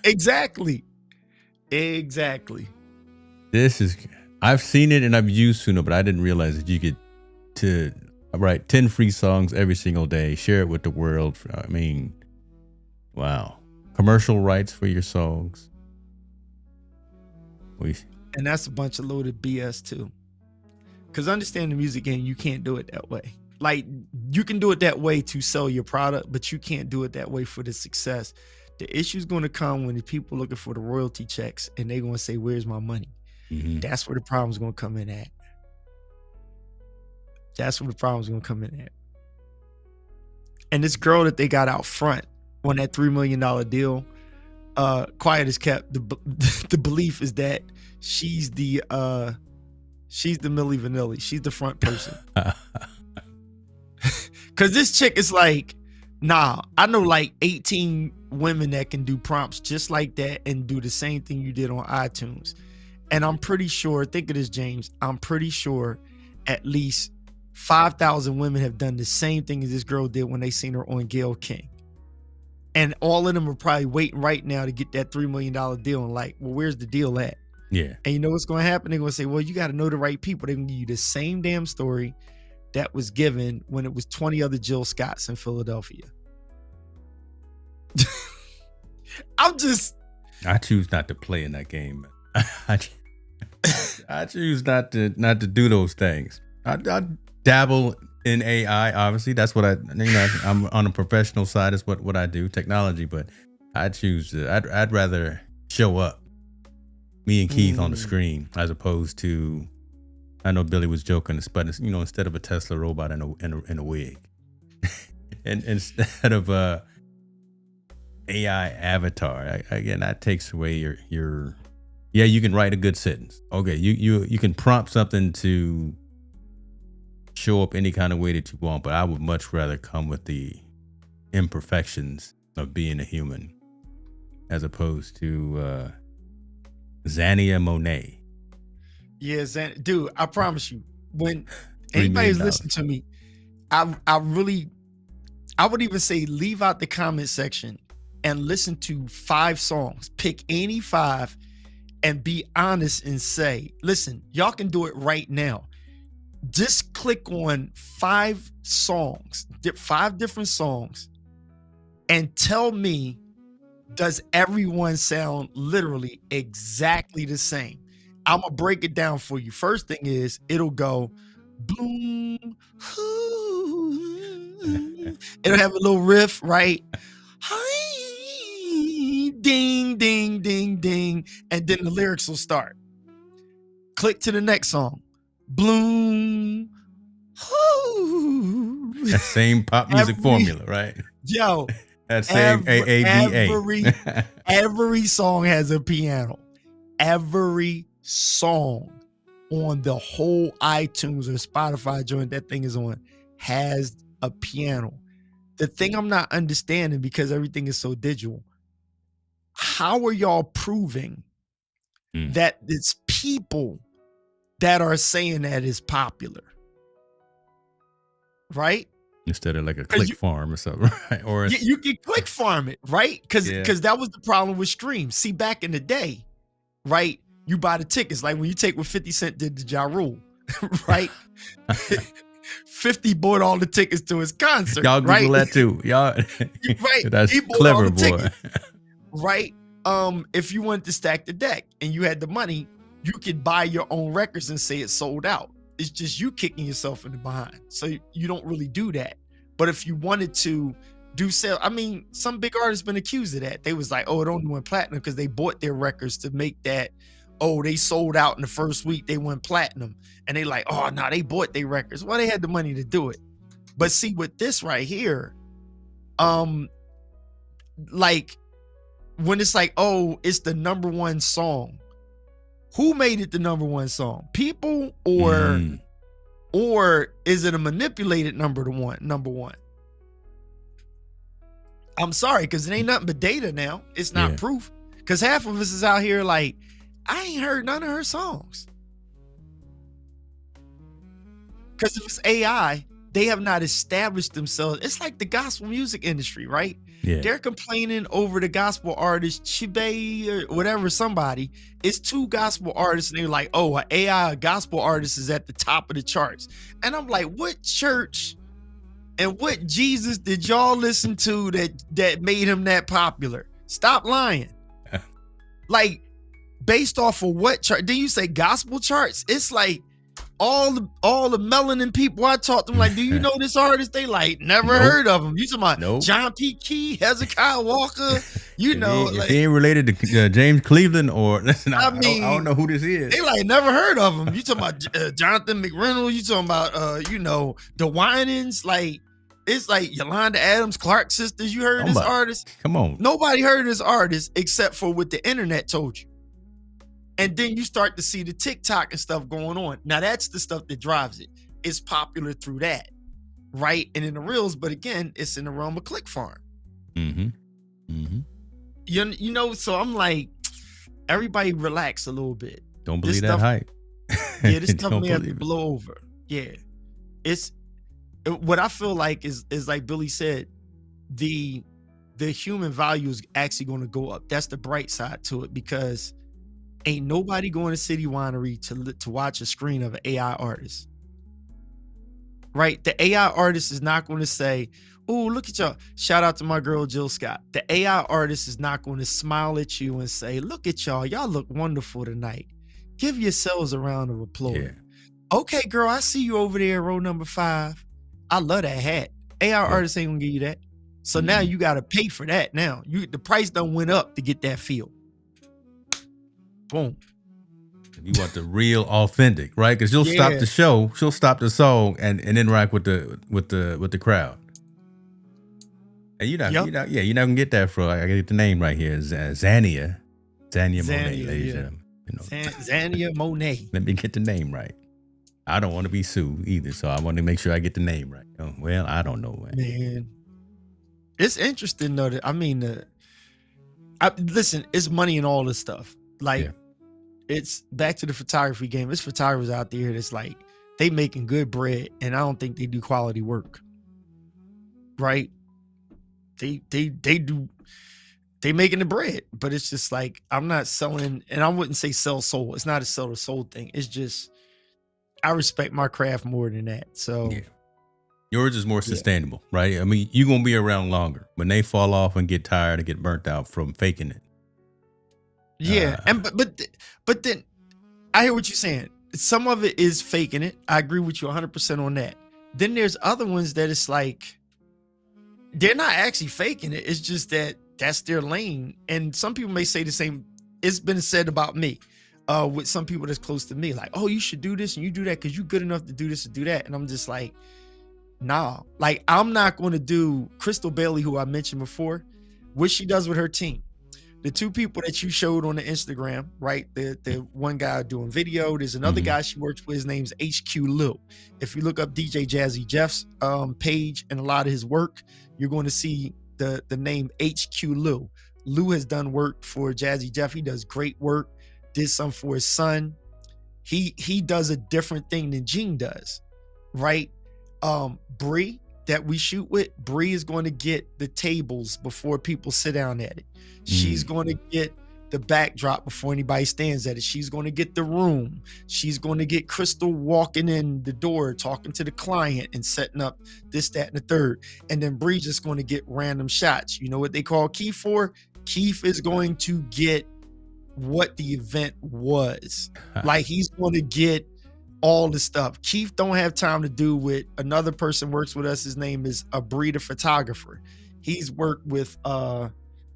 Exactly. I've seen it and I've used Suno, but I didn't realize that you get to write 10 free songs every single day, share it with the world. I mean, wow. Commercial rights for your songs. And that's a bunch of loaded BS too. Because understand the music game, you can't do it that way. Like, you can do it that way to sell your product, but you can't do it that way for the success. The issue's going to come when the people looking for the royalty checks and they're going to say, where's my money? Mm-hmm. That's where the problem's going to come in at. And this girl that they got out front on that $3 million deal, quiet as kept. The belief is that she's the Milli Vanilli. She's the front person. Cause this chick is like, nah, I know like 18 women that can do prompts just like that and do the same thing you did on iTunes. And I'm pretty sure, think of this, James, I'm pretty sure at least 5,000 women have done the same thing as this girl did when they seen her on Gayle King. And all of them are probably waiting right now to get that $3 million deal and like, well, where's the deal at? Yeah. And you know what's going to happen? They're going to say, well, you got to know the right people. They're going to give you the same damn story that was given when it was 20 other Jill Scotts in Philadelphia. I choose not to play in that game. I choose not to do those things. I dabble in AI, obviously. That's what I'm on a professional side is what I do, technology, but I choose I'd rather show up, me and Keith on the screen, as opposed to, I know Billy was joking, but instead of a Tesla robot in a wig, and instead of a AI avatar, again, that takes away your yeah, you can write a good sentence. Okay, you can prompt something to show up any kind of way that you want, but I would much rather come with the imperfections of being a human as opposed to Zania Monet. Yeah, dude, I promise you, when anybody's listening to me, I would even say leave out the comment section and listen to 5 songs. Pick any 5 and be honest and say, listen, y'all can do it right now. Just click on 5 songs, 5 different songs, and tell me, does everyone sound literally exactly the same? I'm going to break it down for you. First thing is, it'll go boom. It'll have a little riff, right? Ding, ding, ding, ding. And then the lyrics will start. Click to the next song. bloom. That same pop music formula, right? Yo, That same AADA. every song has a piano. Every song on the whole iTunes or Spotify joint that thing is on has a piano. The thing I'm not understanding, because everything is so digital, how are y'all proving that it's people that are saying that is popular? Right? Instead of like a click farm or something, right? Or you can click farm it, right? Because that was the problem with streams. See, back in the day, right? You buy the tickets, like when you take what 50 Cent did to Ja Rule, right? 50 bought all the tickets to his concert. Y'all Google right? that too. Y'all right. That's clever, boy. Right? If you wanted to stack the deck and you had the money, you could buy your own records and say it's sold out. It's just you kicking yourself in the behind. So you don't really do that. But if you wanted to do sale, I mean, some big artists been accused of that. They was like, oh, it only went platinum because they bought their records to make that. Oh, they sold out in the first week, they went platinum. And they like, oh, no, they bought their records. Well, they had the money to do it. But see, with this right here, like when it's like, oh, it's the number one song. Who made it the number one song? People or is it a manipulated number one? I'm sorry, because it ain't nothing but data now. It's not proof. Because half of us is out here like, I ain't heard none of her songs. Because if it's AI, they have not established themselves. It's like the gospel music industry, right? Yeah. They're complaining over the gospel artist, Chibe or whatever, somebody. It's two gospel artists, and they're like, oh, an AI gospel artist is at the top of the charts. And I'm like, what church and what Jesus did y'all listen to that made him that popular? Stop lying. Like, based off of what chart? Then you say gospel charts? It's like all the melanin people I talked to them, like, do you know this artist? They like never heard of him. You talking about John P. Key, Hezekiah Walker? You know, if he ain't related to James Cleveland or listen, I don't know who this is. They like never heard of him. You talking about Jonathan McReynolds? You talking about you know, the Winans? Like, it's like Yolanda Adams, Clark sisters. You heard this artist? Come on, nobody heard this artist except for what the internet told you. And then you start to see the TikTok and stuff going on. Now that's the stuff that drives it. It's popular through that, right? And in the reels, but again, it's in the realm of click farm. You know, so I'm like, everybody relax a little bit. Don't believe that hype. Yeah, this stuff may have to blow over. Yeah, it's what I feel like is like Billy said, the human value is actually going to go up. That's the bright side to it, because ain't nobody going to City Winery to watch a screen of an AI artist, right? The AI artist is not going to say, oh, look at y'all. Shout out to my girl, Jill Scott. The AI artist is not going to smile at you and say, look at y'all. Y'all look wonderful tonight. Give yourselves a round of applause. Yeah. Okay, girl, I see you over there, row number 5. I love that hat. AI artists ain't going to give you that. So now you got to pay for that. Now the price done went up to get that feel. Boom. You want the real authentic, right? Because she'll stop the show, she'll stop the song and interact with the crowd. And you're not gonna get that from. I gotta get the name right here. Zania Monet, ladies and gentlemen. You know. Zania Monet. Let me get the name right. I don't want to be sued either, so I want to make sure I get the name right. Oh, well, I don't know, man. It's interesting though. That, I mean, listen, it's money in all this stuff. Like. Yeah. It's back to the photography game. There's photographers out there that's like, they making good bread, and I don't think they do quality work. Right? They making the bread, but it's just like, I'm not selling, and I wouldn't say sell soul. It's not a sell to soul thing. It's just, I respect my craft more than that. So yours is more sustainable, right? I mean, you're gonna be around longer. When they fall off and get tired and get burnt out from faking it. Yeah, but then I hear what you're saying. Some of it is faking it. I agree with you 100% on that. Then there's other ones that it's like, they're not actually faking it. It's just that that's their lane. And some people may say the same. It's been said about me. with some people that's close to me, like, oh, you should do this and you do that because you're good enough to do this and do that. And I'm just like, nah, like I'm not going to do Crystal Bailey, who I mentioned before, what she does with her team. The two people that you showed on the Instagram, right? The one guy doing video. There's another guy she works with. His name's HQ Lil. If you look up DJ Jazzy Jeff's page and a lot of his work, you're going to see the name HQ Lil. Lou has done work for Jazzy Jeff. He does great work. Did some for his son. He does a different thing than Gene does, right? Bree that we shoot with, Bree is going to get the tables before people sit down at it. She's going to get the backdrop before anybody stands at it. She's going to get the room. She's going to get Crystal walking in the door, talking to the client and setting up this, that, and the third. And then Bree's just going to get random shots. You know what they call Keith for? Keith is going to get what the event was. Like he's going to get all the stuff. Keith don't have time to do with another person works with us. His name is a Bree, the photographer. He's worked with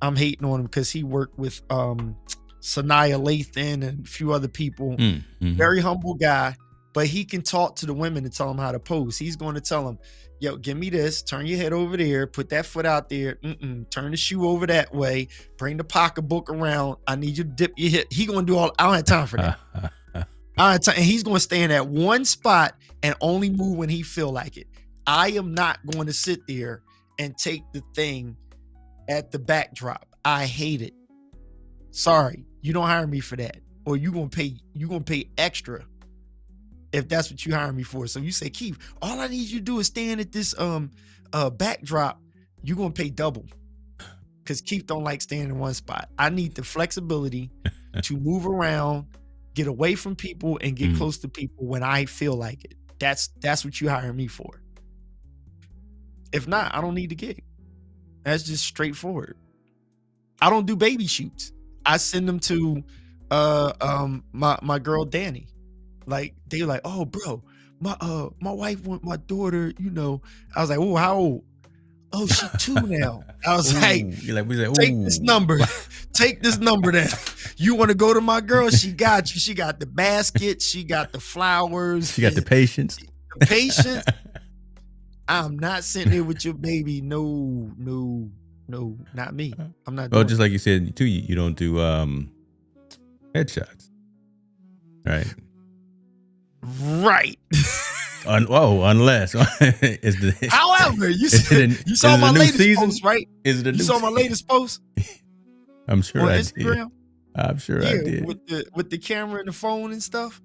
I'm hating on him because he worked with Sanaya Lathan and a few other people. Very humble guy, but he can talk to the women and tell them how to pose. He's going to tell them, yo, give me this, turn your head over there, put that foot out there, turn the shoe over that way, bring the pocketbook around. I need you to dip your hip. He going to do all, I don't have time for that. And he's going to stand at one spot and only move when he feel like it. I am not going to sit there and take the thing at the backdrop. I hate it. Sorry, you don't hire me for that, or you're gonna pay extra if that's what you hire me for. So you say, Keith, all I need you to do is stand at this backdrop. You're gonna pay double because Keith don't like staying in one spot. I need the flexibility to move around, get away from people, and get close to people when I feel like it. That's what you hire me for. If not, I don't need the gig. That's just straightforward. I don't do baby shoots. I send them to my girl Danny. Like they're like, oh bro, my wife want my daughter, you know. I was like, oh, how old? Oh, she's 2 now. I was like, take this number. Take this number down. You want to go to my girl? She got you. She got the basket. She got the flowers. She got the patience. The patience. I'm not sitting there with your baby. No, not me. I'm not. Well, just like you said, too, you don't do headshots, right? Right. Unless is the. However, you saw my latest post, right? Is it? You saw my latest post? I'm sure on I Instagram? did. I'm sure I did. With the camera and the phone and stuff.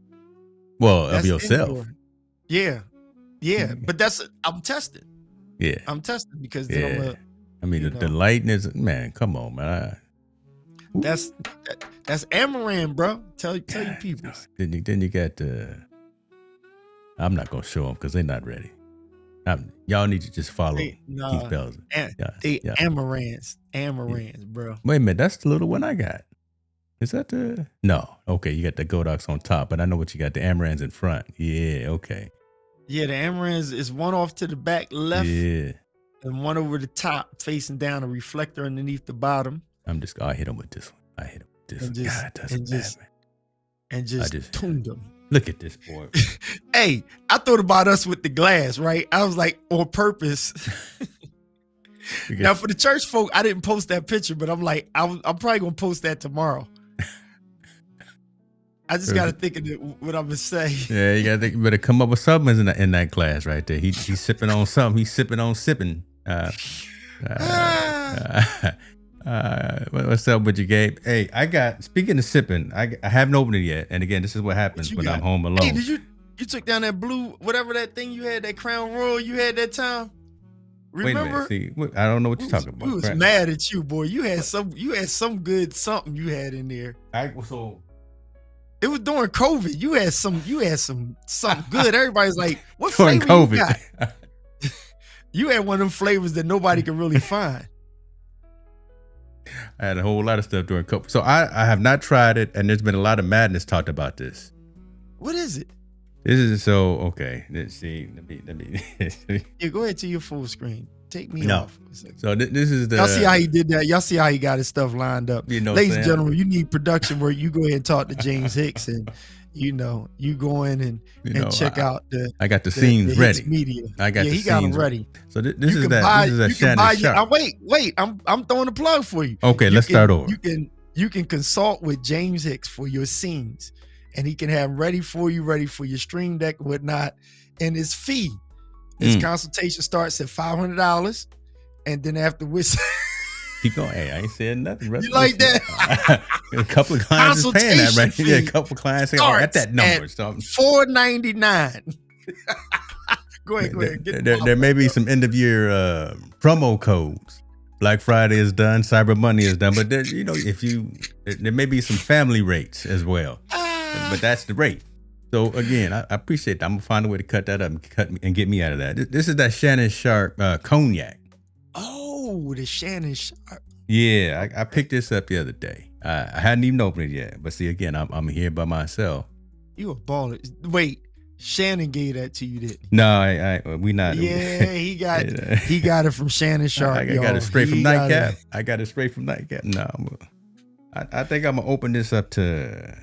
Well, of yourself. Indoor. Yeah, but I'm testing. Yeah, I'm testing because then the lighting is, man. Come on, man. That's Amaran, bro. Tell you people. Then you got the. I'm not gonna show them because they're not ready. Y'all need to just follow Keith Pelzer. Amarans, bro. Wait a minute, that's the little one I got. Is that the? No, okay, you got the Godox on top, but I know what you got. The Amarans in front. Yeah, okay. Yeah, the Amarans is one off to the back left. Yeah. And one over the top, facing down, a reflector underneath the bottom. I hit him with this one. I hit him with this one. God, that's bad, and just tuned him. Look at this boy. Hey, I thought about us with the glass, right? I was like, on purpose. Now, for the church folk, I didn't post that picture, but I'm like, I'm probably going to post that tomorrow. I just got to think of what I'm going to say. Yeah, you got to think. You better come up with something in that glass right there. He's sipping on something. He's sipping on sipping. What's up with you, Gabe? Hey, speaking of sipping, I haven't opened it yet. And again, this is what happens when I'm home alone. Hey, did you took down that blue, whatever that thing you had, that Crown Royal you had that time? Remember? Wait a minute. See, I don't know what you're talking about. We was mad at you, boy. You had some good something you had in there. It was during COVID. You had some something good. Everybody's like, what flavor you got? You had one of them flavors that nobody could really find. I had a whole lot of stuff during COVID. So I have not tried it, and there's been a lot of madness talked about this. What is it? This is okay. Let's see. Let me. Yeah, go ahead to your full screen. Take me No. off. So this is the. Y'all see how he did that? Y'all see how he got his stuff lined up? You know, ladies and gentlemen, you need production work. You go ahead and talk to James Hicks, and you go in and check out the. I got the scenes ready. Media. I got the he got scenes them ready. So this is that Shannon Sharp. Wait. I'm throwing a plug for you. Okay, let's start over. You can consult with James Hicks for your scenes, and he can have ready for your stream deck and whatnot. And his fee, his consultation starts at $500, and then after which. Keep going. Hey, I ain't saying nothing. You like that? A couple of clients is paying that, right? Yeah, a couple of clients say, at that number. $499. Go ahead. There may be some end of year promo codes. Black Friday is done, Cyber Monday is done, but there, there may be some family rates as well. But that's the rate. So again, I appreciate that. I'm gonna find a way to cut that up and get me out of that. This is that Shannon Sharp cognac. Oh, the Shannon Sharp. Yeah, I picked this up the other day. I hadn't even opened it yet, but see, again, I'm here by myself. You a baller. Wait, Shannon gave that to you, didn't he? No, we not. Yeah, he got it from Shannon Sharp. I got it straight from Nightcap. I got it straight from Nightcap. No, I think I'm gonna open this up to.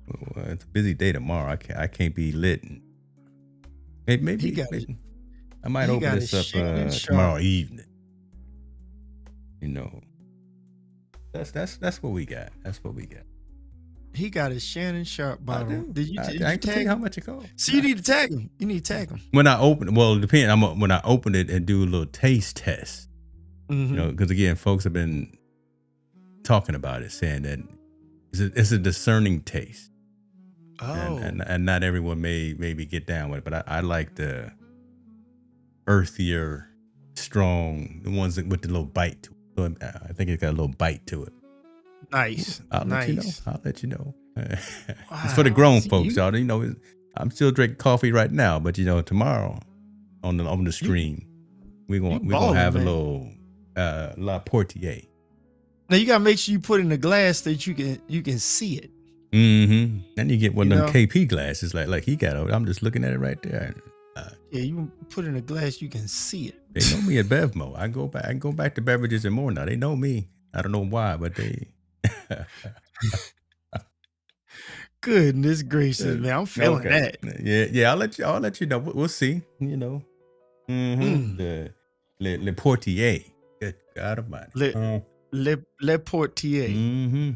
Well, it's a busy day tomorrow. I can't be lit. Maybe I might open this up tomorrow evening. You know, that's what we got. That's what we got. He got a Shannon Sharp bottle. Did you I can tell you how much it costs. So you need to tag him. When I open, well, it depends. When I open it and do a little taste test. Mm-hmm. You know, because again, folks have been talking about it, saying that it's a discerning taste. Oh, and not everyone maybe get down with it, but I like the earthier, strong, the ones with the little bite to it. So I think it's got a little bite to it. Nice. I'll let you know. Wow. It's for the grown folks, y'all. You know, I'm still drinking coffee right now, but tomorrow on the stream, we're gonna have a little La Portier. Now you gotta make sure you put in a glass that you can see it. Mm-hmm. Then you get one of them KP glasses like he got. I'm just looking at it right there. Yeah, you put in a glass, you can see it. They know me at Bevmo. I can go back to beverages and more now. They know me. I don't know why, but they. Goodness gracious, man! I'm feeling that. Yeah. I'll let you know. We'll see. You know, the Le Portier. Good God Almighty. Le Portier. Mm-hmm.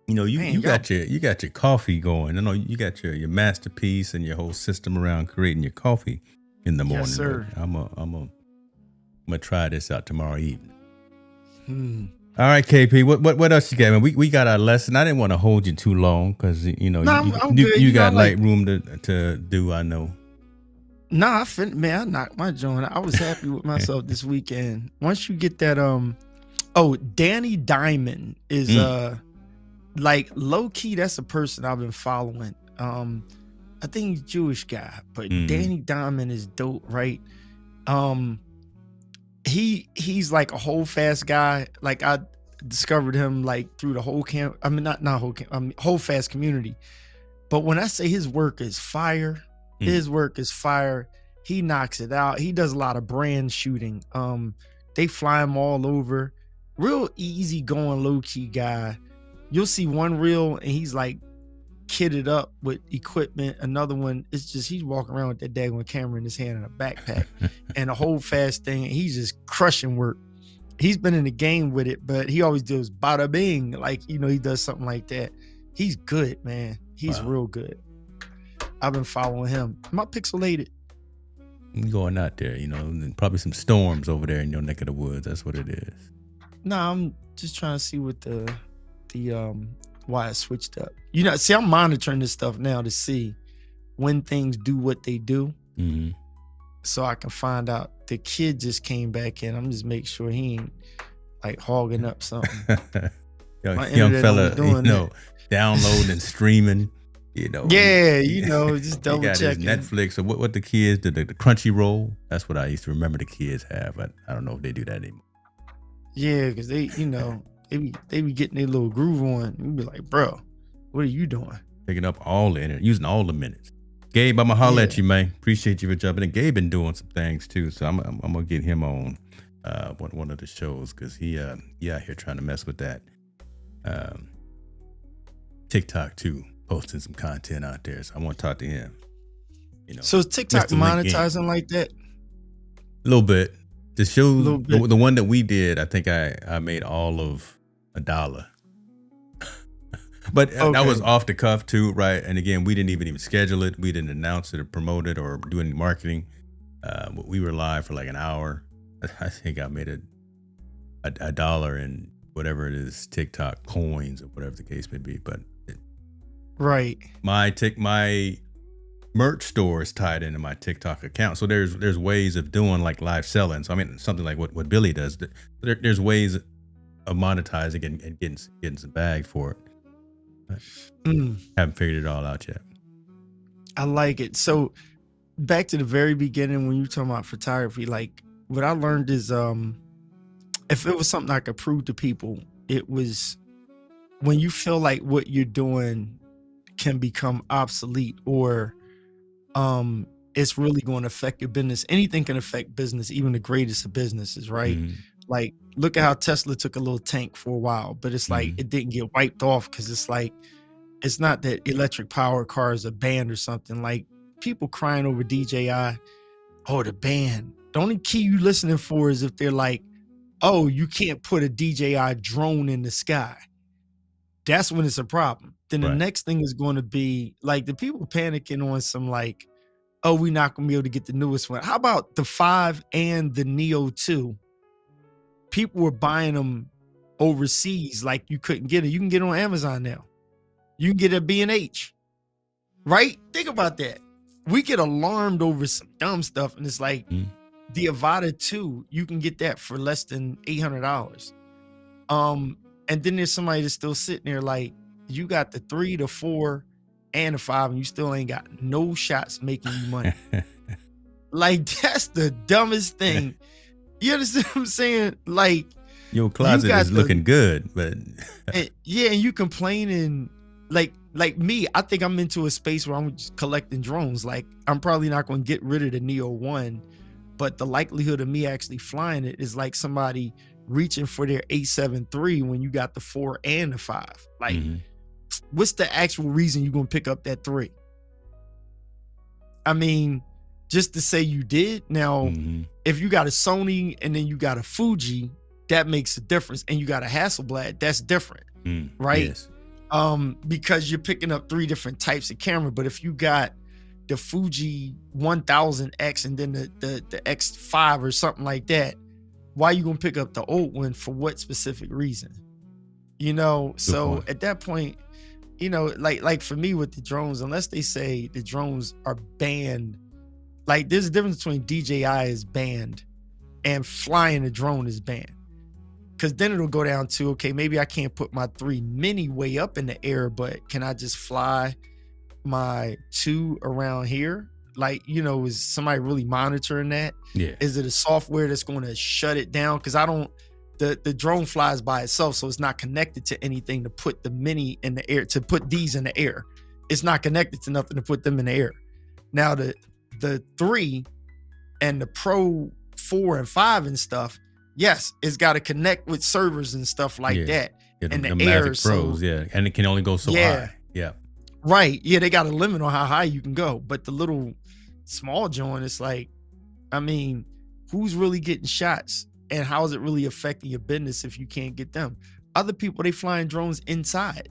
You know, you got your coffee going. I know you got your masterpiece and your whole system around creating your coffee in the morning. Yes, sir. I'm gonna try this out tomorrow evening. All right, KP. What else you got? Man, we got our lesson. I didn't want to hold you too long because you got light room to do. I know. Nah, I knocked my joint. I was happy with myself this weekend. Once you get that, Danny Diamond is like low key. That's a person I've been following. I think he's a Jewish guy, but Danny Diamond is dope, right? He's like a whole fast guy. Like I discovered him like through the whole whole fast community. But when I say his work is fire, his work is fire. He knocks it out. He does a lot of brand shooting. They fly him all over. Real easy going, low key guy. You'll see one reel and he's like kitted up with equipment. Another one, it's just he's walking around with that daggone camera in his hand and a backpack and a whole fast thing. He's just crushing work. He's been in the game with it, but he always does bada bing. Like, he does something like that. He's good, man. He's real good. I've been following him. Am I pixelated? I'm going out there, probably some storms over there in your neck of the woods. That's what it is. No, I'm just trying to see what the why I switched up. See, I'm monitoring this stuff now to see when things do what they do. Mm-hmm. So I can find out. The kid just came back in. I'm just making sure he ain't like hogging up something. young fella, downloading and streaming. Yeah, just double checking. Netflix or what the kids did, the Crunchyroll. That's what I used to remember the kids have. I don't know if they do that anymore. Yeah, because they be getting their little groove on. You be like, bro, what are you doing? Picking up all the internet, using all the minutes. Gabe, I'ma holler Yeah. at you, man. Appreciate you for jumping in. Gabe been doing some things too, so I'm gonna get him on one of the shows because he out here trying to mess with that TikTok too, posting some content out there. So I want to talk to him. So is TikTok monetizing like that? A little bit. The show, bit. the one that we did, I think I made all of $1. But that was off the cuff too, right? And again, we didn't even schedule it. We didn't announce it or promote it or do any marketing. We were live for like an hour. I think I made $1 in whatever it is, TikTok coins or whatever the case may be. But right, my merch store is tied into my TikTok account, so there's ways of doing like live selling. So I mean, something like what Billy does. There's ways of monetizing and getting some bag for it. Haven't figured it all out yet. I like it. So back to the very beginning when you were talking about photography, like what I learned is if it was something I could prove to people, it was when you feel like what you're doing can become obsolete or it's really going to affect your business. Anything can affect business, even the greatest of businesses, right? Like look at how Tesla took a little tank for a while, but it's like it didn't get wiped off because it's like it's not that electric power cars are banned or something. Like people crying over DJI, oh, the ban. The only key you listening for is if they're like, oh, you can't put a DJI drone in the sky. That's when it's a problem. Then the next thing is going to be like the people panicking on some like, oh, we're not going to be able to get the newest one. How about the 5 and the Neo 2? People were buying them overseas like you couldn't get it. You can get it on Amazon now. You can get it at B&H, right? Think about that. We get alarmed over some dumb stuff, and it's like the Avata 2, you can get that for less than $800. And then there's somebody that's still sitting there like, you got the 3, the 4, and the 5, and you still ain't got no shots making you money. Like, that's the dumbest thing. You understand what I'm saying? Like, your closet is looking good, but and you complaining like me. I think I'm into a space where I'm just collecting drones. Like, I'm probably not going to get rid of the Neo 1, but the likelihood of me actually flying it is like somebody reaching for their 873 when you got the 4 and the 5. Like, what's the actual reason you're going to pick up that 3? I mean, just to say you did. Now, if you got a Sony and then you got a Fuji, that makes a difference. And you got a Hasselblad, that's different, right? Yes. Because you're picking up 3 different types of camera. But if you got the Fuji 1000X and then the X5 or something like that, why are you going to pick up the old one for what specific reason? You know, Good so point. at that point, you know, like for me with the drones, unless they say the drones are banned, like there's a difference between DJI is banned and flying a drone is banned. Because then it'll go down to, okay, maybe I can't put my 3 mini way up in the air, but can I just fly my 2 around here? Like, you know, is somebody really monitoring that? Yeah. Is it a software that's going to shut it down? Because the drone flies by itself, so it's not connected to anything to put the mini in the air, to put these in the air. It's not connected to nothing to put them in the air. Now, the 3 and the Pro 4 and 5 and stuff, yes, it's got to connect with servers and stuff like that. Yeah, in the Mavic air, Pros, so, and it can only go so high. Yeah. Right. Yeah, they got a limit on how high you can go. But the little small joint, it's like, I mean, who's really getting shots? And how is it really affecting your business if you can't get them? Other people, they flying drones inside.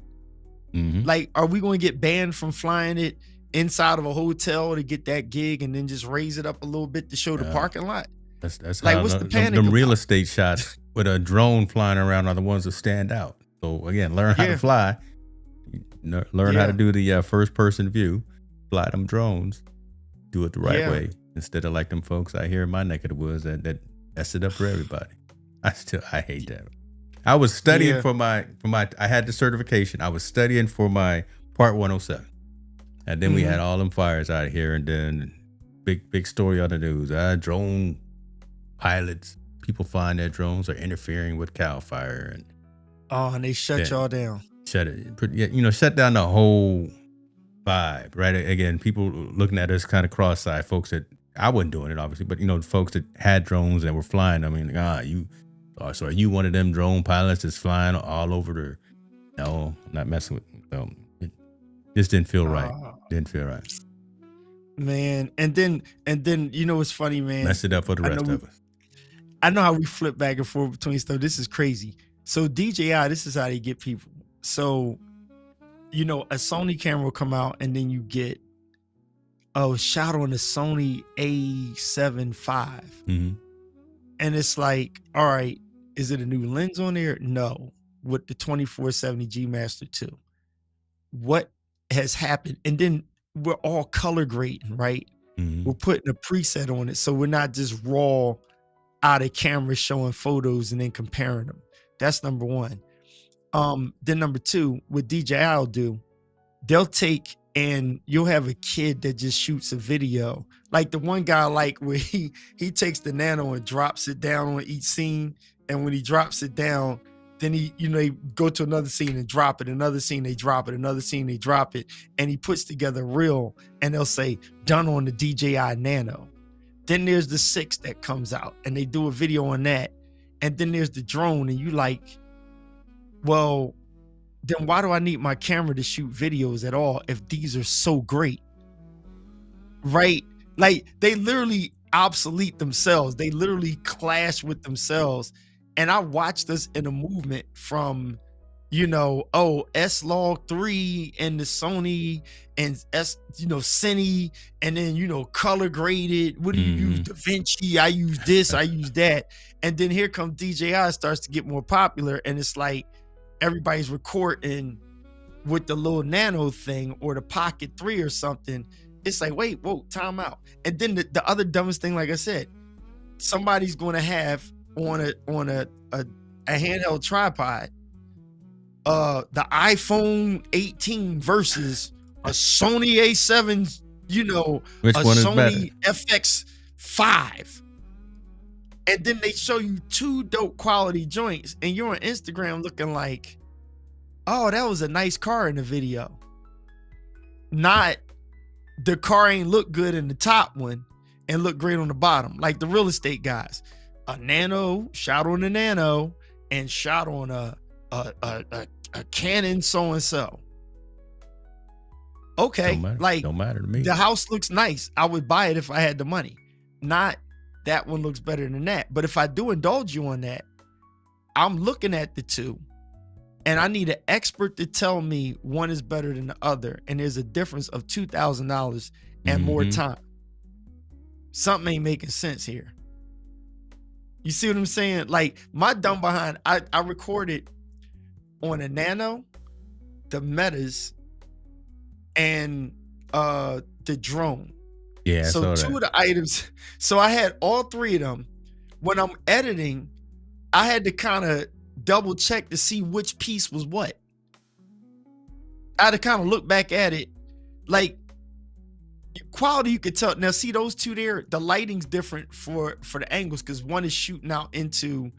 Like, are we going to get banned from flying it inside of a hotel to get that gig and then just raise it up a little bit to show the parking lot? That's like, how what's the panic them real about? estate shots with a drone flying around are the ones that stand out. So again, learn how to fly. Learn how to do the first person view. Fly them drones. Do it the right way instead of like them folks out here in my neck of the woods that mess it up for everybody. I hate that. I was studying for my I had the certification. I was studying for my Part 107. And then we had all them fires out here, and then big story on the news. Drone pilots, people flying their drones are interfering with CAL FIRE, and they shut y'all down. Shut down the vibe, right? Again, people looking at us kind of cross-eyed, folks that I wasn't doing it obviously, but folks that had drones and were flying. I mean, so are you one of them drone pilots that's flying all over the? No, I'm not messing with. It just didn't feel right. Didn't feel right. Man, and then what's funny, man? Messed it up for the rest of us. I know how we flip back and forth between stuff. This is crazy. So DJI, this is how they get people. So, a Sony camera will come out, and then you get shot on the Sony A7 IV. And it's like, all right, is it a new lens on there? No, with the 2470 G Master 2. What has happened? And then we're all color grading, right? We're putting a preset on it, so we're not just raw out of camera showing photos and then comparing them. That's number one. Then number two, what DJI will do, they'll take, and you'll have a kid that just shoots a video. Like the one guy, like where he takes the Nano and drops it down on each scene. And when he drops it down, then they go to another scene and drop it, another scene, they drop it, another scene, they drop it. And he puts together a reel, and they'll say, done on the DJI Nano. Then there's the 6 that comes out, and they do a video on that. And then there's the drone, and you like, well, then why do I need my camera to shoot videos at all if these are so great? Right? Like, they literally obsolete themselves. They literally clash with themselves. And I watched this in a movement from, S-Log 3 and the Sony and Cine, and then, color graded. What do you use? DaVinci. I use this, I use that. And then here comes DJI, starts to get more popular. And it's like, everybody's recording with the little Nano thing or the Pocket 3 or something. It's like, wait, whoa, time out. And then the other dumbest thing, like I said, somebody's going to have on a handheld tripod, the iPhone 18 versus a Sony A7, which a one is Sony better? FX5. And then they show you 2 dope quality joints, and you're on Instagram looking like, oh, that was a nice car in the video. Not the car ain't look good in the top one and look great on the bottom. Like the real estate guys, a Nano, shot on a Nano, and shot on a Canon so-and-so. Okay, don't matter to me. The house looks nice. I would buy it if I had the money. Not that one looks better than that. But if I do indulge you on that, I'm looking at the two, and I need an expert to tell me one is better than the other. And there's a difference of $2,000 and more time. Something ain't making sense here. You see what I'm saying? Like, my dumb behind, I recorded on a Nano, the Metas, and the drone. Yeah. So two of the items. So I had all 3 of them. When I'm editing, I had to kind of double check to see which piece was what. I had to kind of look back at it. Like, quality, you could tell. Now, see those 2 there? The lighting's different for the angles, because one is shooting out into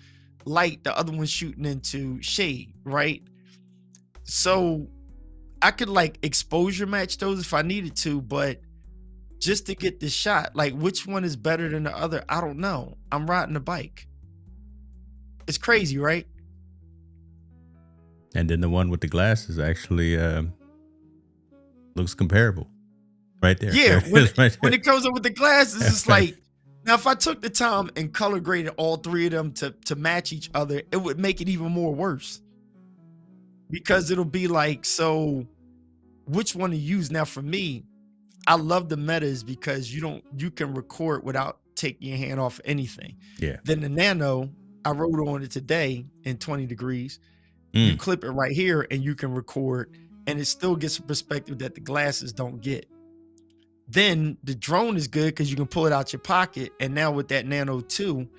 light, the other one's shooting into shade, right? So I could like exposure match those if I needed to, but just to get the shot, like which one is better than the other, I don't know. I'm riding a bike. It's crazy, right? And then the one with the glasses actually looks comparable right there. Yeah, when it comes up with the glasses, it's like, now if I took the time and color graded all 3 of them to match each other, it would make it even more worse. Because it'll be like, so which one to use? Now for me, I love the Metas because you can record without taking your hand off anything. Yeah. Then the Nano, I rode on it today in 20 degrees. You clip it right here and you can record, and it still gets a perspective that the glasses don't get. Then the drone is good because you can pull it out your pocket. And now with that Neo 2,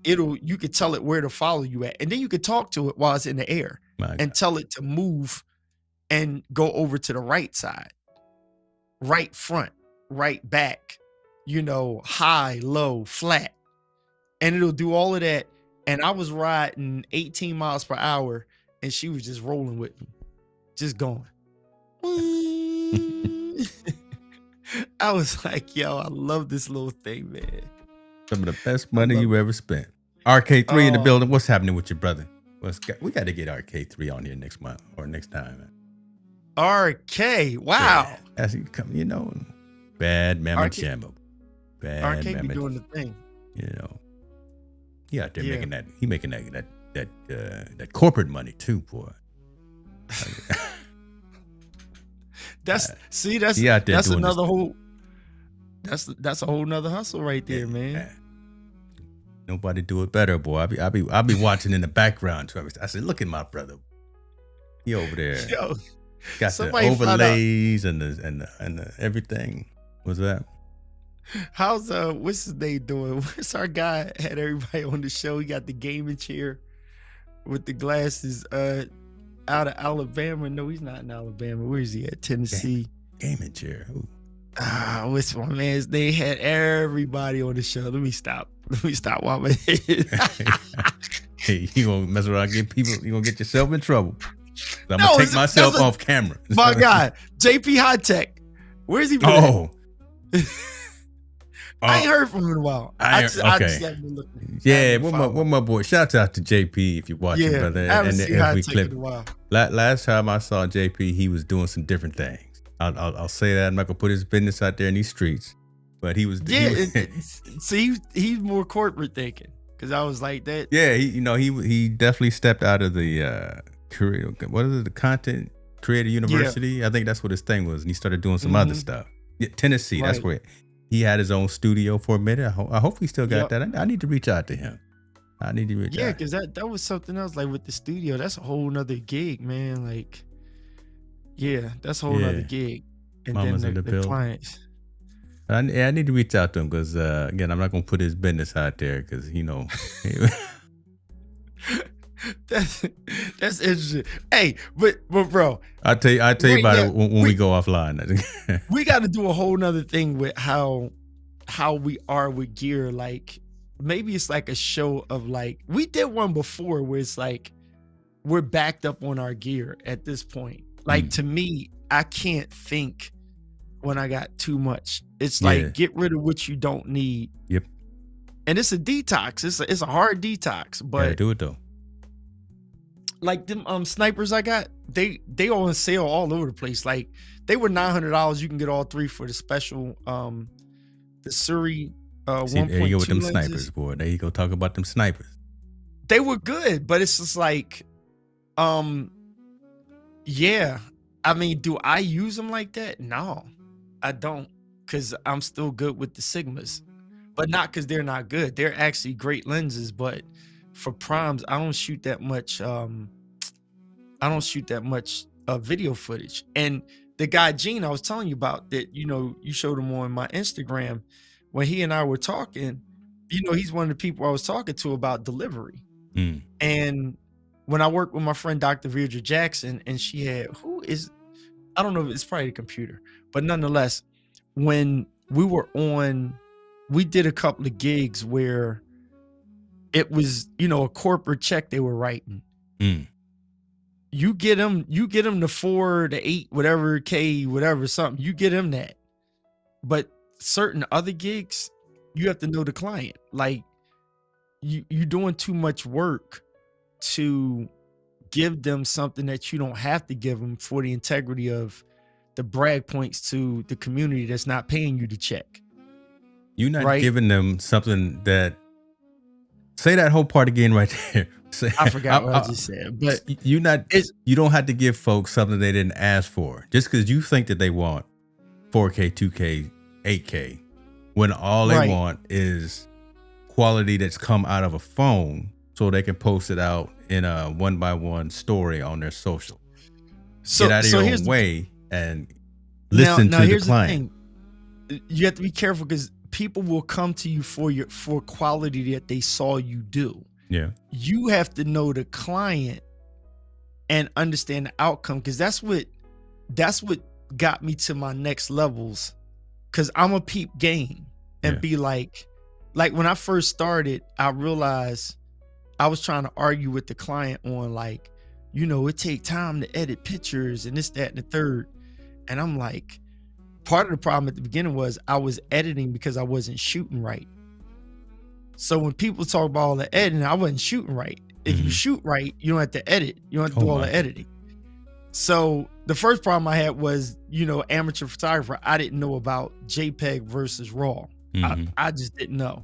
you could tell it where to follow you at. And then you could talk to it while it's in the air and tell it to move and go over to the right side, right front, right back, high, low, flat. And it'll do all of that. And I was riding 18 miles per hour and she was just rolling with me, just going. I was like, yo, I love this little thing, man. Some of the best I money love you it. ever spent. RK3 in the Oh, building. What's happening with your brother? We got to get RK3 on here next month or next time. Man. RK. Wow. Yeah, as he come, bad mama RK, jamma. Bad RK be mama, doing the thing. He out there Yeah. making that. He making that corporate money too, boy. That's he out there that's doing another whole that's a whole nother hustle right there, man. Nobody do it better, boy. I be watching in the background. I said, look at my brother. He over there. Yo, Got the overlays and the everything. What's that? How's what's his name doing? What's our guy had everybody on the show? He got the gaming chair with the glasses out of Alabama. No, he's not in Alabama. Where is he at? Tennessee. Gaming chair. Ooh. What's my man's? They had everybody on the show. Let me stop while my head. Hey, you gonna mess around, get people. You gonna get yourself in trouble. I'm gonna take myself off camera. My guy, JP High Tech. Where's he? Oh. I ain't heard from him in a while. I just haven't been looking. Yeah, what my boy. Shout out to JP if you're watching, brother. I haven't seen High Tech in a while. Last time I saw JP, he was doing some different things. I'll say that. I'm not gonna put his business out there in these streets, but he was. Yeah, see, he's more corporate thinking because I was like that. Yeah, he definitely stepped out of the career. What is it? The Content Creator University. Yeah. I think that's what his thing was, and he started doing some other stuff. Yeah, Tennessee. Right. That's where he had his own studio for a minute. I hope he still got that. I need to reach out to him. Yeah, because that was something else. Like with the studio, that's a whole nother gig, man. Like. Yeah, that's a whole other gig. And Mama's then the clients. I need to reach out to him because, again, I'm not going to put his business out there because, That's interesting. Hey, but bro. I'll tell you about it when we go offline. We got to do a whole nother thing with how we are with gear. Like, maybe it's like a show of like, we did one before where it's like, we're backed up on our gear at this point. Like to me, I can't think when I got too much. It's like get rid of what you don't need. Yep. And it's a detox. It's a hard detox. But do it though. Like them snipers I got, they on sale all over the place. Like they were $900. You can get all three for the special the Surrey 1.2 there you go with them lenses. snipers, boy. There you go. Talk about them snipers. They were good, but it's just like yeah, I mean, do I use them like that? No, I don't, because I'm still good with the Sigmas, but not because they're not good. They're actually great lenses, but for primes, I don't shoot that much. Video footage. And the guy Gene I was telling you about that, you showed him on my Instagram when he and I were talking. He's one of the people I was talking to about delivery, and. When I worked with my friend Dr. Virgia Jackson, and she had I don't know if it's probably the computer, but nonetheless, when we were we did a couple of gigs where it was, a corporate check they were writing. You get them the 4 to 8, whatever K, whatever, something, you get them that. But certain other gigs, you have to know the client. Like you're doing too much work to give them something that you don't have to give them for the integrity of the brag points to the community that's not paying you to check. You're not giving them something that, say that whole part again right there. I forgot what I just said, but you don't have to give folks something they didn't ask for just because you think that they want 4K, 2K, 8K, when all they want is quality that's come out of a phone so they can post it out in a 1x1 story on their social. Get out of your own way and listen to the client. The thing. You have to be careful because people will come to you for quality that they saw you do. Yeah. You have to know the client and understand the outcome, because that's what got me to my next levels. Because I'm a peep game and be like when I first started, I realized I was trying to argue with the client on like, it take time to edit pictures and this, that, and the third. And I'm like, part of the problem at the beginning was I was editing because I wasn't shooting right. So when people talk about all the editing, I wasn't shooting right. If you shoot right, you don't have to edit. You don't have to do all the editing. So the first problem I had was, amateur photographer. I didn't know about JPEG versus RAW. I just didn't know.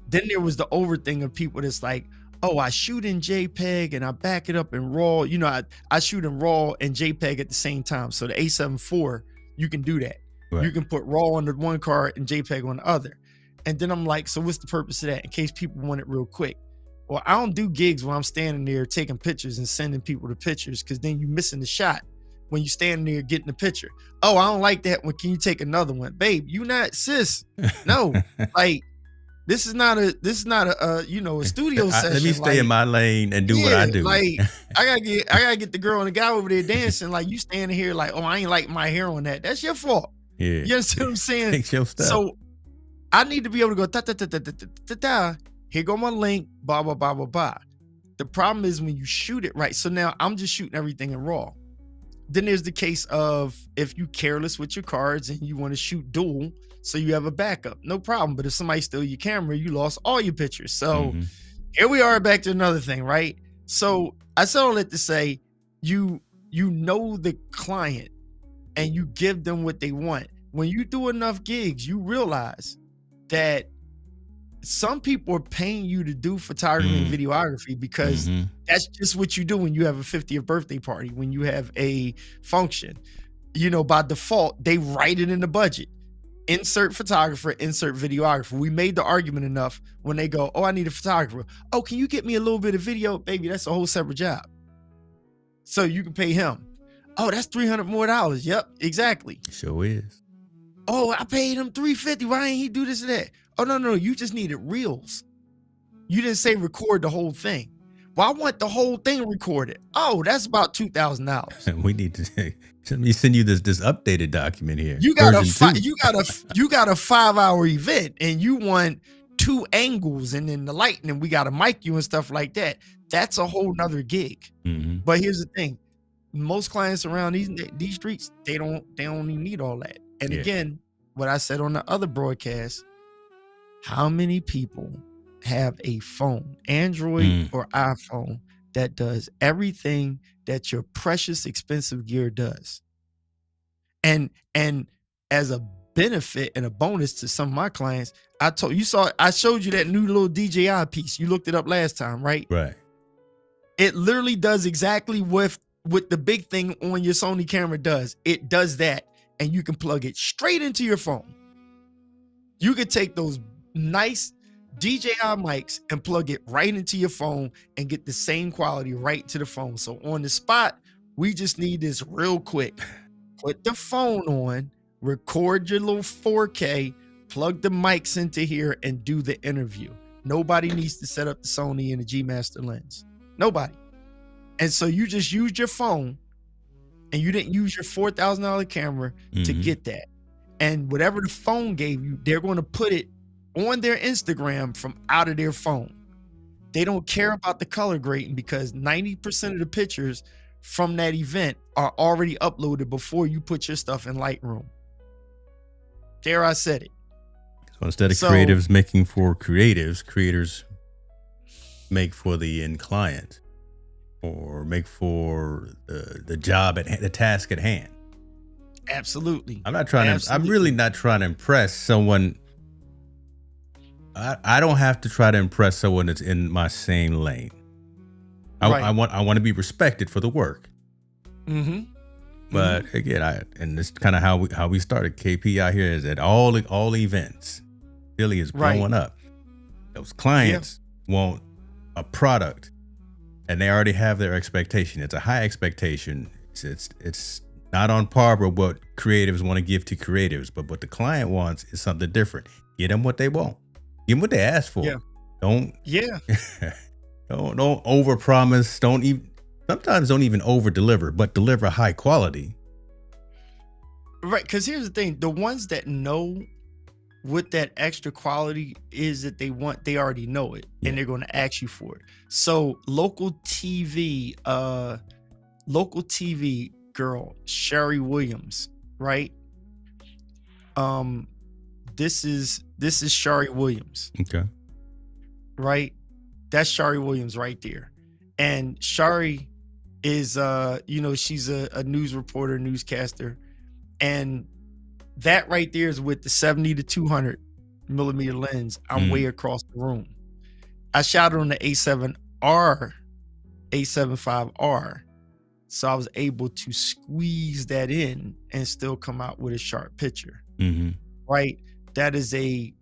Then there was the over thing of people that's like, oh, I shoot in JPEG and I back it up in RAW. I shoot in RAW and JPEG at the same time. So the A7 IV, you can do that. Right. You can put RAW on the one card and JPEG on the other. And then I'm like, so what's the purpose of that? In case people want it real quick. Well, I don't do gigs where I'm standing there taking pictures and sending people the pictures, because then you're missing the shot when you standing there getting the picture. Oh, I don't like that one. Can you take another one? Babe, you not, sis. No. Like, this is not a studio session. Let me stay in my lane and do what I do. Like, I gotta get the girl and the guy over there dancing. Like, you standing here like, oh, I ain't like my hair on that. That's your fault. Yeah. You understand what I'm saying? Fix your stuff. So I need to be able to go da. Here go my link, blah, blah, blah, blah, blah. The problem is when you shoot it right. So now I'm just shooting everything in RAW. Then there's the case of if you careless with your cards and you want to shoot dual, so you have a backup, no problem. But if somebody stole your camera, you lost all your pictures. So here we are back to another thing, right? So I said all that to say, you know the client and you give them what they want. When you do enough gigs, you realize that some people are paying you to do photography and videography because that's just what you do when you have a 50th birthday party, when you have a function. By default, they write it in the budget. Insert photographer, insert videographer. We made the argument enough when they go, oh, I need a photographer. Oh, can you get me a little bit of video? Baby, that's a whole separate job. So you can pay him. Oh, that's $300 more. Yep, exactly. Sure is. Oh, I paid him $350. Why ain't he do this or that? Oh, no, you just needed reels. You didn't say record the whole thing. Well, I want the whole thing recorded. Oh, that's about $2,000. We need to let me send you this updated document here. You got a 5-hour event and you want 2 angles and then the lighting and we got to mic you and stuff like that. That's a whole nother gig. But here's the thing. Most clients around these streets, they don't even need all that. And again, what I said on the other broadcast, how many people have a phone, Android or iPhone, that does everything that your precious expensive gear does? And as a benefit and a bonus to some of my clients, I showed you that new little DJI piece. You looked it up last time, right? Right. It literally does exactly what the big thing on your Sony camera does. It does that, and you can plug it straight into your phone. You could take those nice DJI mics and plug it right into your phone and get the same quality right to the phone. So on the spot, we just need this real quick. Put the phone on, record your little 4K, plug the mics into here, and do the interview. Nobody needs to set up the Sony and the G Master lens. Nobody. And so you just used your phone and you didn't use your $4,000 camera to get that. And whatever the phone gave you, they're going to put it on their Instagram from out of their phone. They don't care about the color grading because 90% of the pictures from that event are already uploaded before you put your stuff in Lightroom. There, I said it. So instead of creatives making for creatives, creators make for the end client or make for the job the task at hand. Absolutely. I'm really not trying to impress someone. I don't have to try to impress someone that's in my same lane. I want to be respected for the work. But again, and this is kind of how we started. KP out here is at all events. Philly is growing up. Those clients want a product, and they already have their expectation. It's a high expectation. It's not on par with what creatives want to give to creatives, but what the client wants is something different. Get them what they want. Give them what they ask for. Don't overpromise. Sometimes don't even over deliver, but deliver high quality. Right, because here's the thing: the ones that know what that extra quality is that they want, they already know it, and they're going to ask you for it. So local TV girl Sherry Williams, right? Um, this is Shari Williams, Okay. right? That's Shari Williams right there. And Shari is she's a news reporter, newscaster, and that right there is with the 70 to 200 millimeter lens. I'm way across the room. I shot it on the A7R, A75R. So I was able to squeeze that in and still come out with a sharp picture. Right? That is a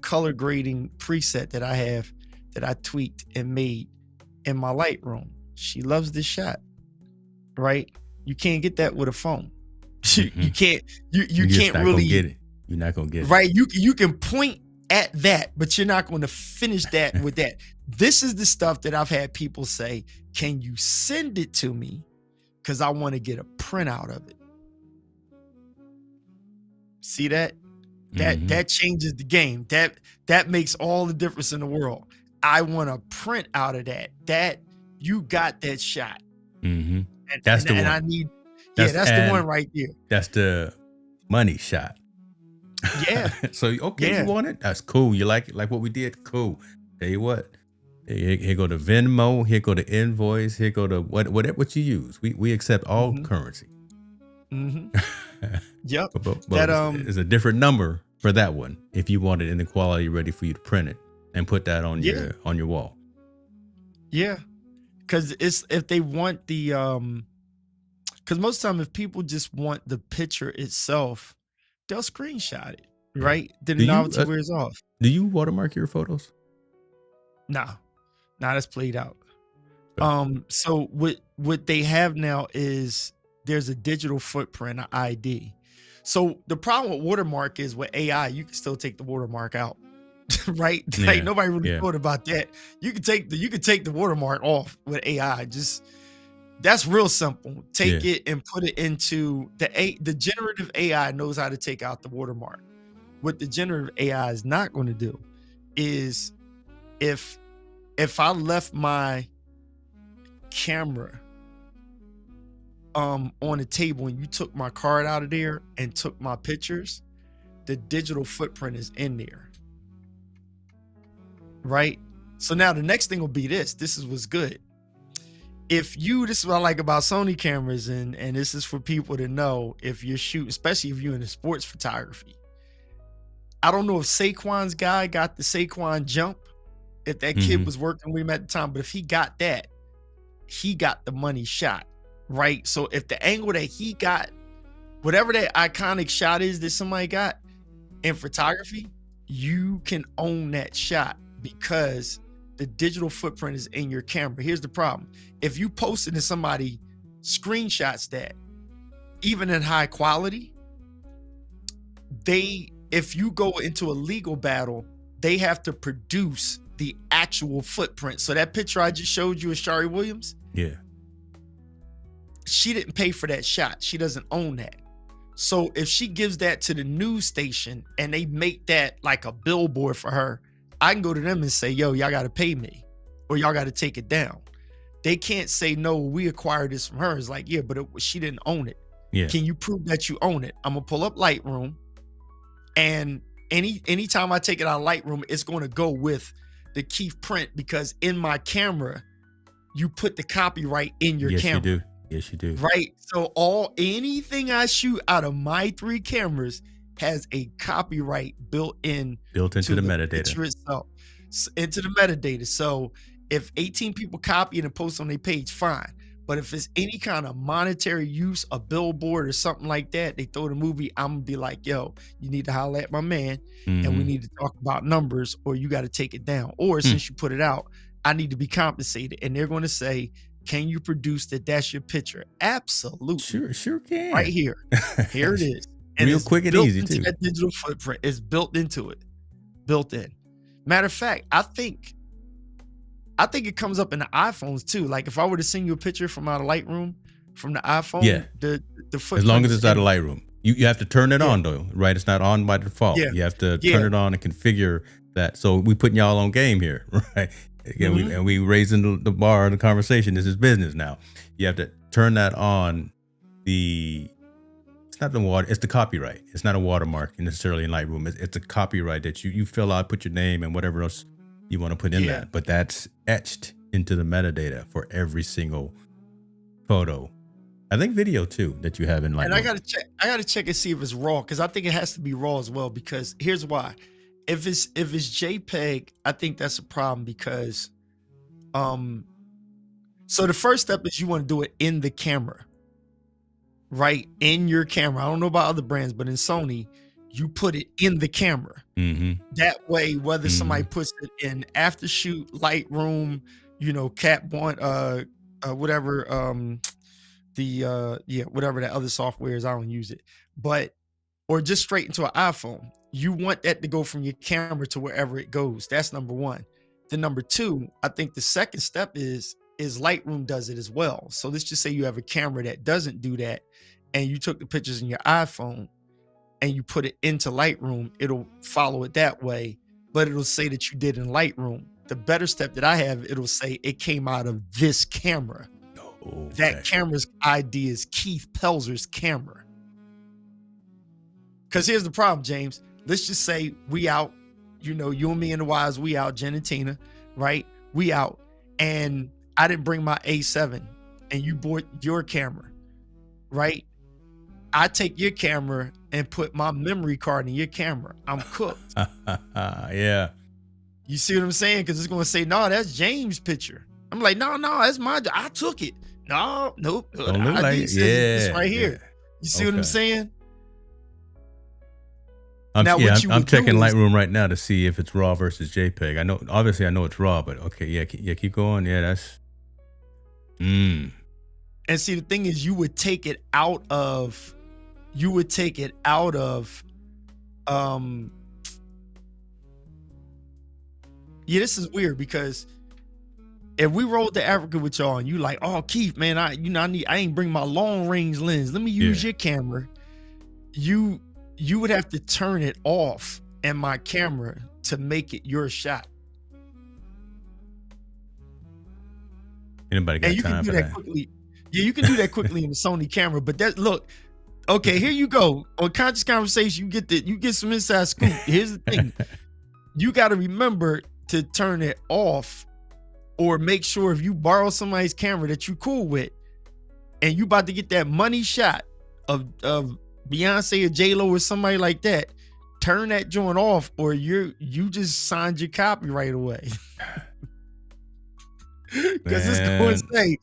color grading preset that I have that I tweaked and made in my Lightroom. She loves this shot. Right? You can't get that with a phone. You can't you can't really get it. You're not gonna get it. Right? You can point at that, but you're not going to finish that with that. This is the stuff that I've had people say, can you send it to me? Because I want to get a printout of it. See that? That changes the game. That makes all the difference in the world. I want to print out of that. That you got that shot. And that's the one. I need. That's the one right there. That's the money shot. Yeah. So okay, you want it? That's cool. You like it? Like what we did? Cool. Tell you what. Here go the Venmo. Here go the invoice. Here go the what you use. We accept all currency. Yep. But that is a different number for that one. If you want it in the quality ready for you to print it and put that on your wall. Yeah. Because if they want the because most of the time if people just want the picture itself, they'll screenshot it, right? Then the novelty wears off. Do you watermark your photos? No. That's played out. So what they have now is there's a digital footprint, an ID. So the problem with watermark is with AI, you can still take the watermark out. Right? Like nobody really thought about that. You can take the watermark off with AI. Just that's real simple. Take it and put it into the generative AI knows how to take out the watermark. What the generative AI is not going to do is if I left my camera on the table and you took my card out of there and took my pictures, the digital footprint is in there. Right? So now the next thing will be this is what's good. This is what I like about Sony cameras, and this is for people to know if you're shooting, especially if you're in the sports photography. I don't know if Saquon's guy got the Saquon jump, if that kid was working with him at the time, but if he got that, he got the money shot, right? So if the angle that he got, whatever that iconic shot is that somebody got in photography, you can own that shot because the digital footprint is in your camera. Here's the problem. If you post it and somebody screenshots that, even in high quality, if you go into a legal battle, they have to produce the actual footprint. So that picture I just showed you of Shari Williams, she didn't pay for that shot. She doesn't own that. So if she gives that to the news station and they make that like a billboard for her, I can go to them and say, yo, y'all got to pay me or y'all got to take it down. They can't say, no, we acquired this from her. It's like, yeah, but she didn't own it. Can you prove that you own it? I'm going to pull up Lightroom, and anytime I take it out of Lightroom, it's going to go with the Keith print, because in my camera, you put the copyright in your camera. Yes, you do. Right. So anything I shoot out of my 3 cameras has a copyright built into the metadata itself, into the metadata. So if 18 people copy it and post on their page, fine. But if it's any kind of monetary use, a billboard or something like that, they throw the movie, I'm gonna be like, yo, you need to holler at my man and we need to talk about numbers, or you got to take it down. Or since you put it out, I need to be compensated. And they're going to say, can you produce that? That's your picture. Absolutely. Sure can. Right here. Here it is. And real quick and easy too. That digital footprint is built into it. Built in. Matter of fact, I think it comes up in the iPhones too. Like if I were to send you a picture from out of Lightroom from the iPhone, the footprint. As long as it's out of Lightroom. You have to turn it on though, right? It's not on by default. You have to turn it on and configure that. So we putting y'all on game here, right? Again, we raising the bar in the conversation. This is business now. You have to turn that on. It's not the water. It's the copyright. It's not a watermark necessarily in Lightroom. It's a copyright that you fill out, put your name and whatever else you want to put in that. But that's etched into the metadata for every single photo. I think video too that you have in Lightroom. And I gotta check and see if it's raw, because I think it has to be raw as well. Because here's why: if it's JPEG, I think that's a problem because, so the first step is you want to do it in the camera, right? In your camera. I don't know about other brands, but in Sony, you put it in the camera. That way, whether somebody puts it in after shoot, Lightroom, Cap One, whatever, whatever that other software is, I don't use it, or just straight into an iPhone. You want that to go from your camera to wherever it goes. That's number one. Then number two, I think the second step is Lightroom does it as well. So let's just say you have a camera that doesn't do that, and you took the pictures in your iPhone and you put it into Lightroom, it'll follow it that way, but it'll say that you did in Lightroom. The better step that I have, it'll say it came out of this camera. Okay. That camera's ID is Keith Pelzer's camera. Because here's the problem, James. Let's just say we out, you and me and the wives, we out, Jen and Tina, right? We out. And I didn't bring my A7 and you bought your camera, right? I take your camera and put my memory card in your camera. I'm cooked. Yeah. You see what I'm saying? Because it's going to say, no, that's James' picture. I'm like, no, that's my, I took it. No, nope. Don't look like it. Yeah. It's right here. You see what I'm saying? I'm checking Lightroom right now to see if it's raw versus JPEG. I know it's raw, but okay, yeah, keep going. Yeah, that's. And see, the thing is, you would take it out of. This is weird because if we rolled to Africa with y'all and you like, oh, Keith, man, I ain't bring my long range lens. Let me use your camera. You would have to turn it off in my camera to make it your shot. Anybody got time for that? Quickly. Yeah, you can do that quickly in the Sony camera. But okay, here you go. On Conscious Conversation, you get some inside scoop. Here's the thing. You got to remember to turn it off, or make sure if you borrow somebody's camera that you cool with and you about to get that money shot of Beyonce or J-Lo or somebody like that, turn that joint off or you just signed your copyright away. Because it's going to say,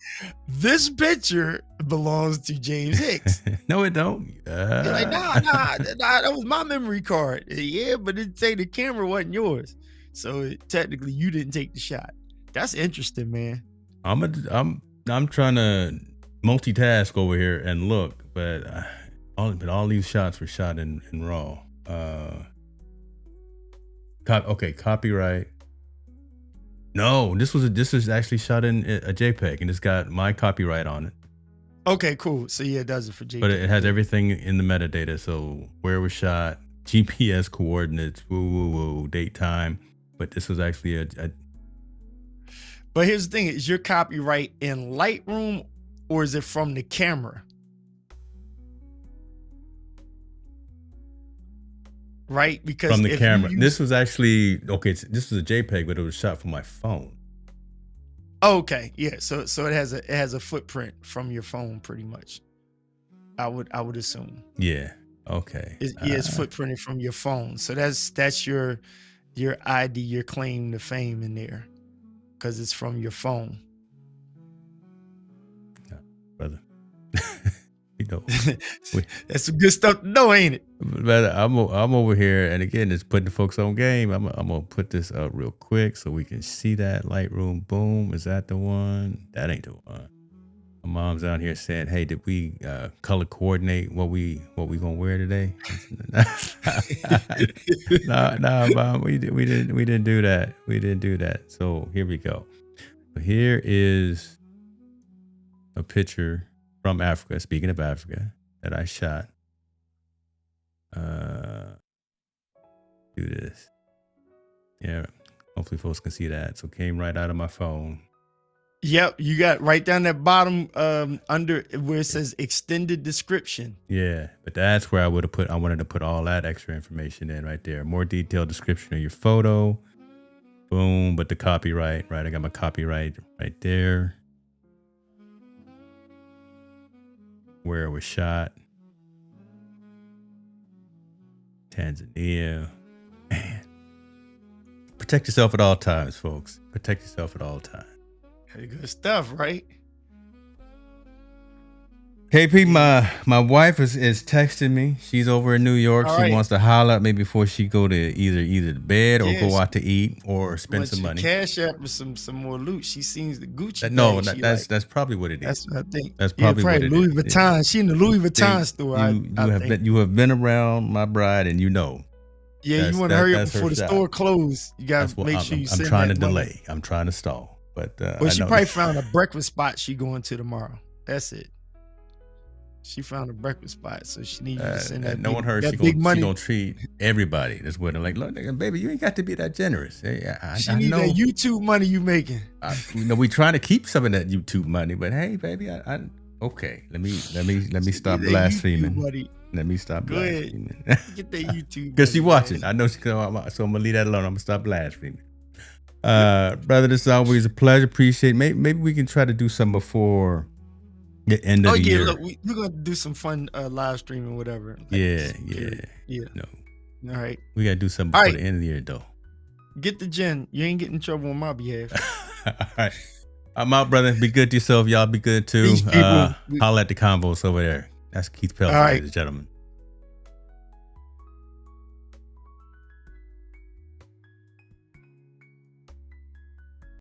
this picture belongs to James Hicks. No, it don't. You're like, nah, that was my memory card. Yeah, but it say the camera wasn't yours. So technically you didn't take the shot. That's interesting, man. I'm trying to multitask over here and look, but all these shots were shot in RAW. Copyright. No, this is actually shot in a JPEG, and it's got my copyright on it. Okay, cool. So yeah, it does it for JPEG. But it has everything in the metadata. So where it was shot, GPS coordinates, date, time. But this was actually a. But here's the thing: is your copyright in Lightroom, or is it from the camera? Right, because from the camera. This was actually this was a JPEG, but it was shot from my phone. Okay, yeah. So it has a footprint from your phone, pretty much. I would assume. Yeah. Okay. It's footprinted from your phone. So that's your ID, your claim to fame in there, because it's from your phone. Yeah, brother. That's some good stuff to know, ain't it? But I'm over here, and again, it's putting the folks on game. I'm gonna put this up real quick so we can see that Lightroom. Boom, is that the one? That ain't the one. My mom's out here saying, "Hey, did we color coordinate what we gonna wear today?" Nah, Mom, we didn't do that. We didn't do that. So here we go. So here is a picture from Africa. Speaking of Africa, that I shot. Do this. Yeah, hopefully folks can see that. So it came right out of my phone. Yep, you got right down that bottom under where it says extended description. Yeah, but that's where I wanted to put all that extra information in right there. More detailed description of your photo. Boom, but the copyright, right? I got my copyright right there. Where it was shot. Tanzania. Man. Protect yourself at all times, folks. Protect yourself at all times. Good stuff, right? KP, my wife is texting me. She's over in New York. She wants to holler at me before she go to either to bed or go out to eat or spend some money. Cash App with some more loot. She sees the Gucci. No, that's probably what it is. That's what I think. That's probably what it Louis Vuitton. She in the Louis Vuitton store. You have been around my bride, and you know. Yeah, you want to hurry up before the store closes. You got to make sure you send I'm trying to money. delay. I'm trying to stall. But she probably found a breakfast spot she going to tomorrow. That's it. She found a breakfast spot, so she needs to send that. Knowing her, she gonna treat everybody that's with her like, look, baby, you ain't got to be that generous. She need that YouTube money you making. We trying to keep some of that YouTube money, but hey, baby, okay. Let me stop blaspheming. Let me stop blaspheming. Get that YouTube. Because she watching. I know she can. So I'm gonna leave that alone. I'm gonna stop blaspheming. Brother, this is always a pleasure. Appreciate it. Maybe we can try to do something before the end of the year. Look, we're gonna do some fun live streaming, whatever. Yeah. No. All right. We gotta do something before the end of the year, though. Get the gin. You ain't getting in trouble on my behalf. All right. I'm out, brother. Be good to yourself. Y'all be good too. Holla at the convos over there. That's Keith Pelzer, ladies and gentlemen.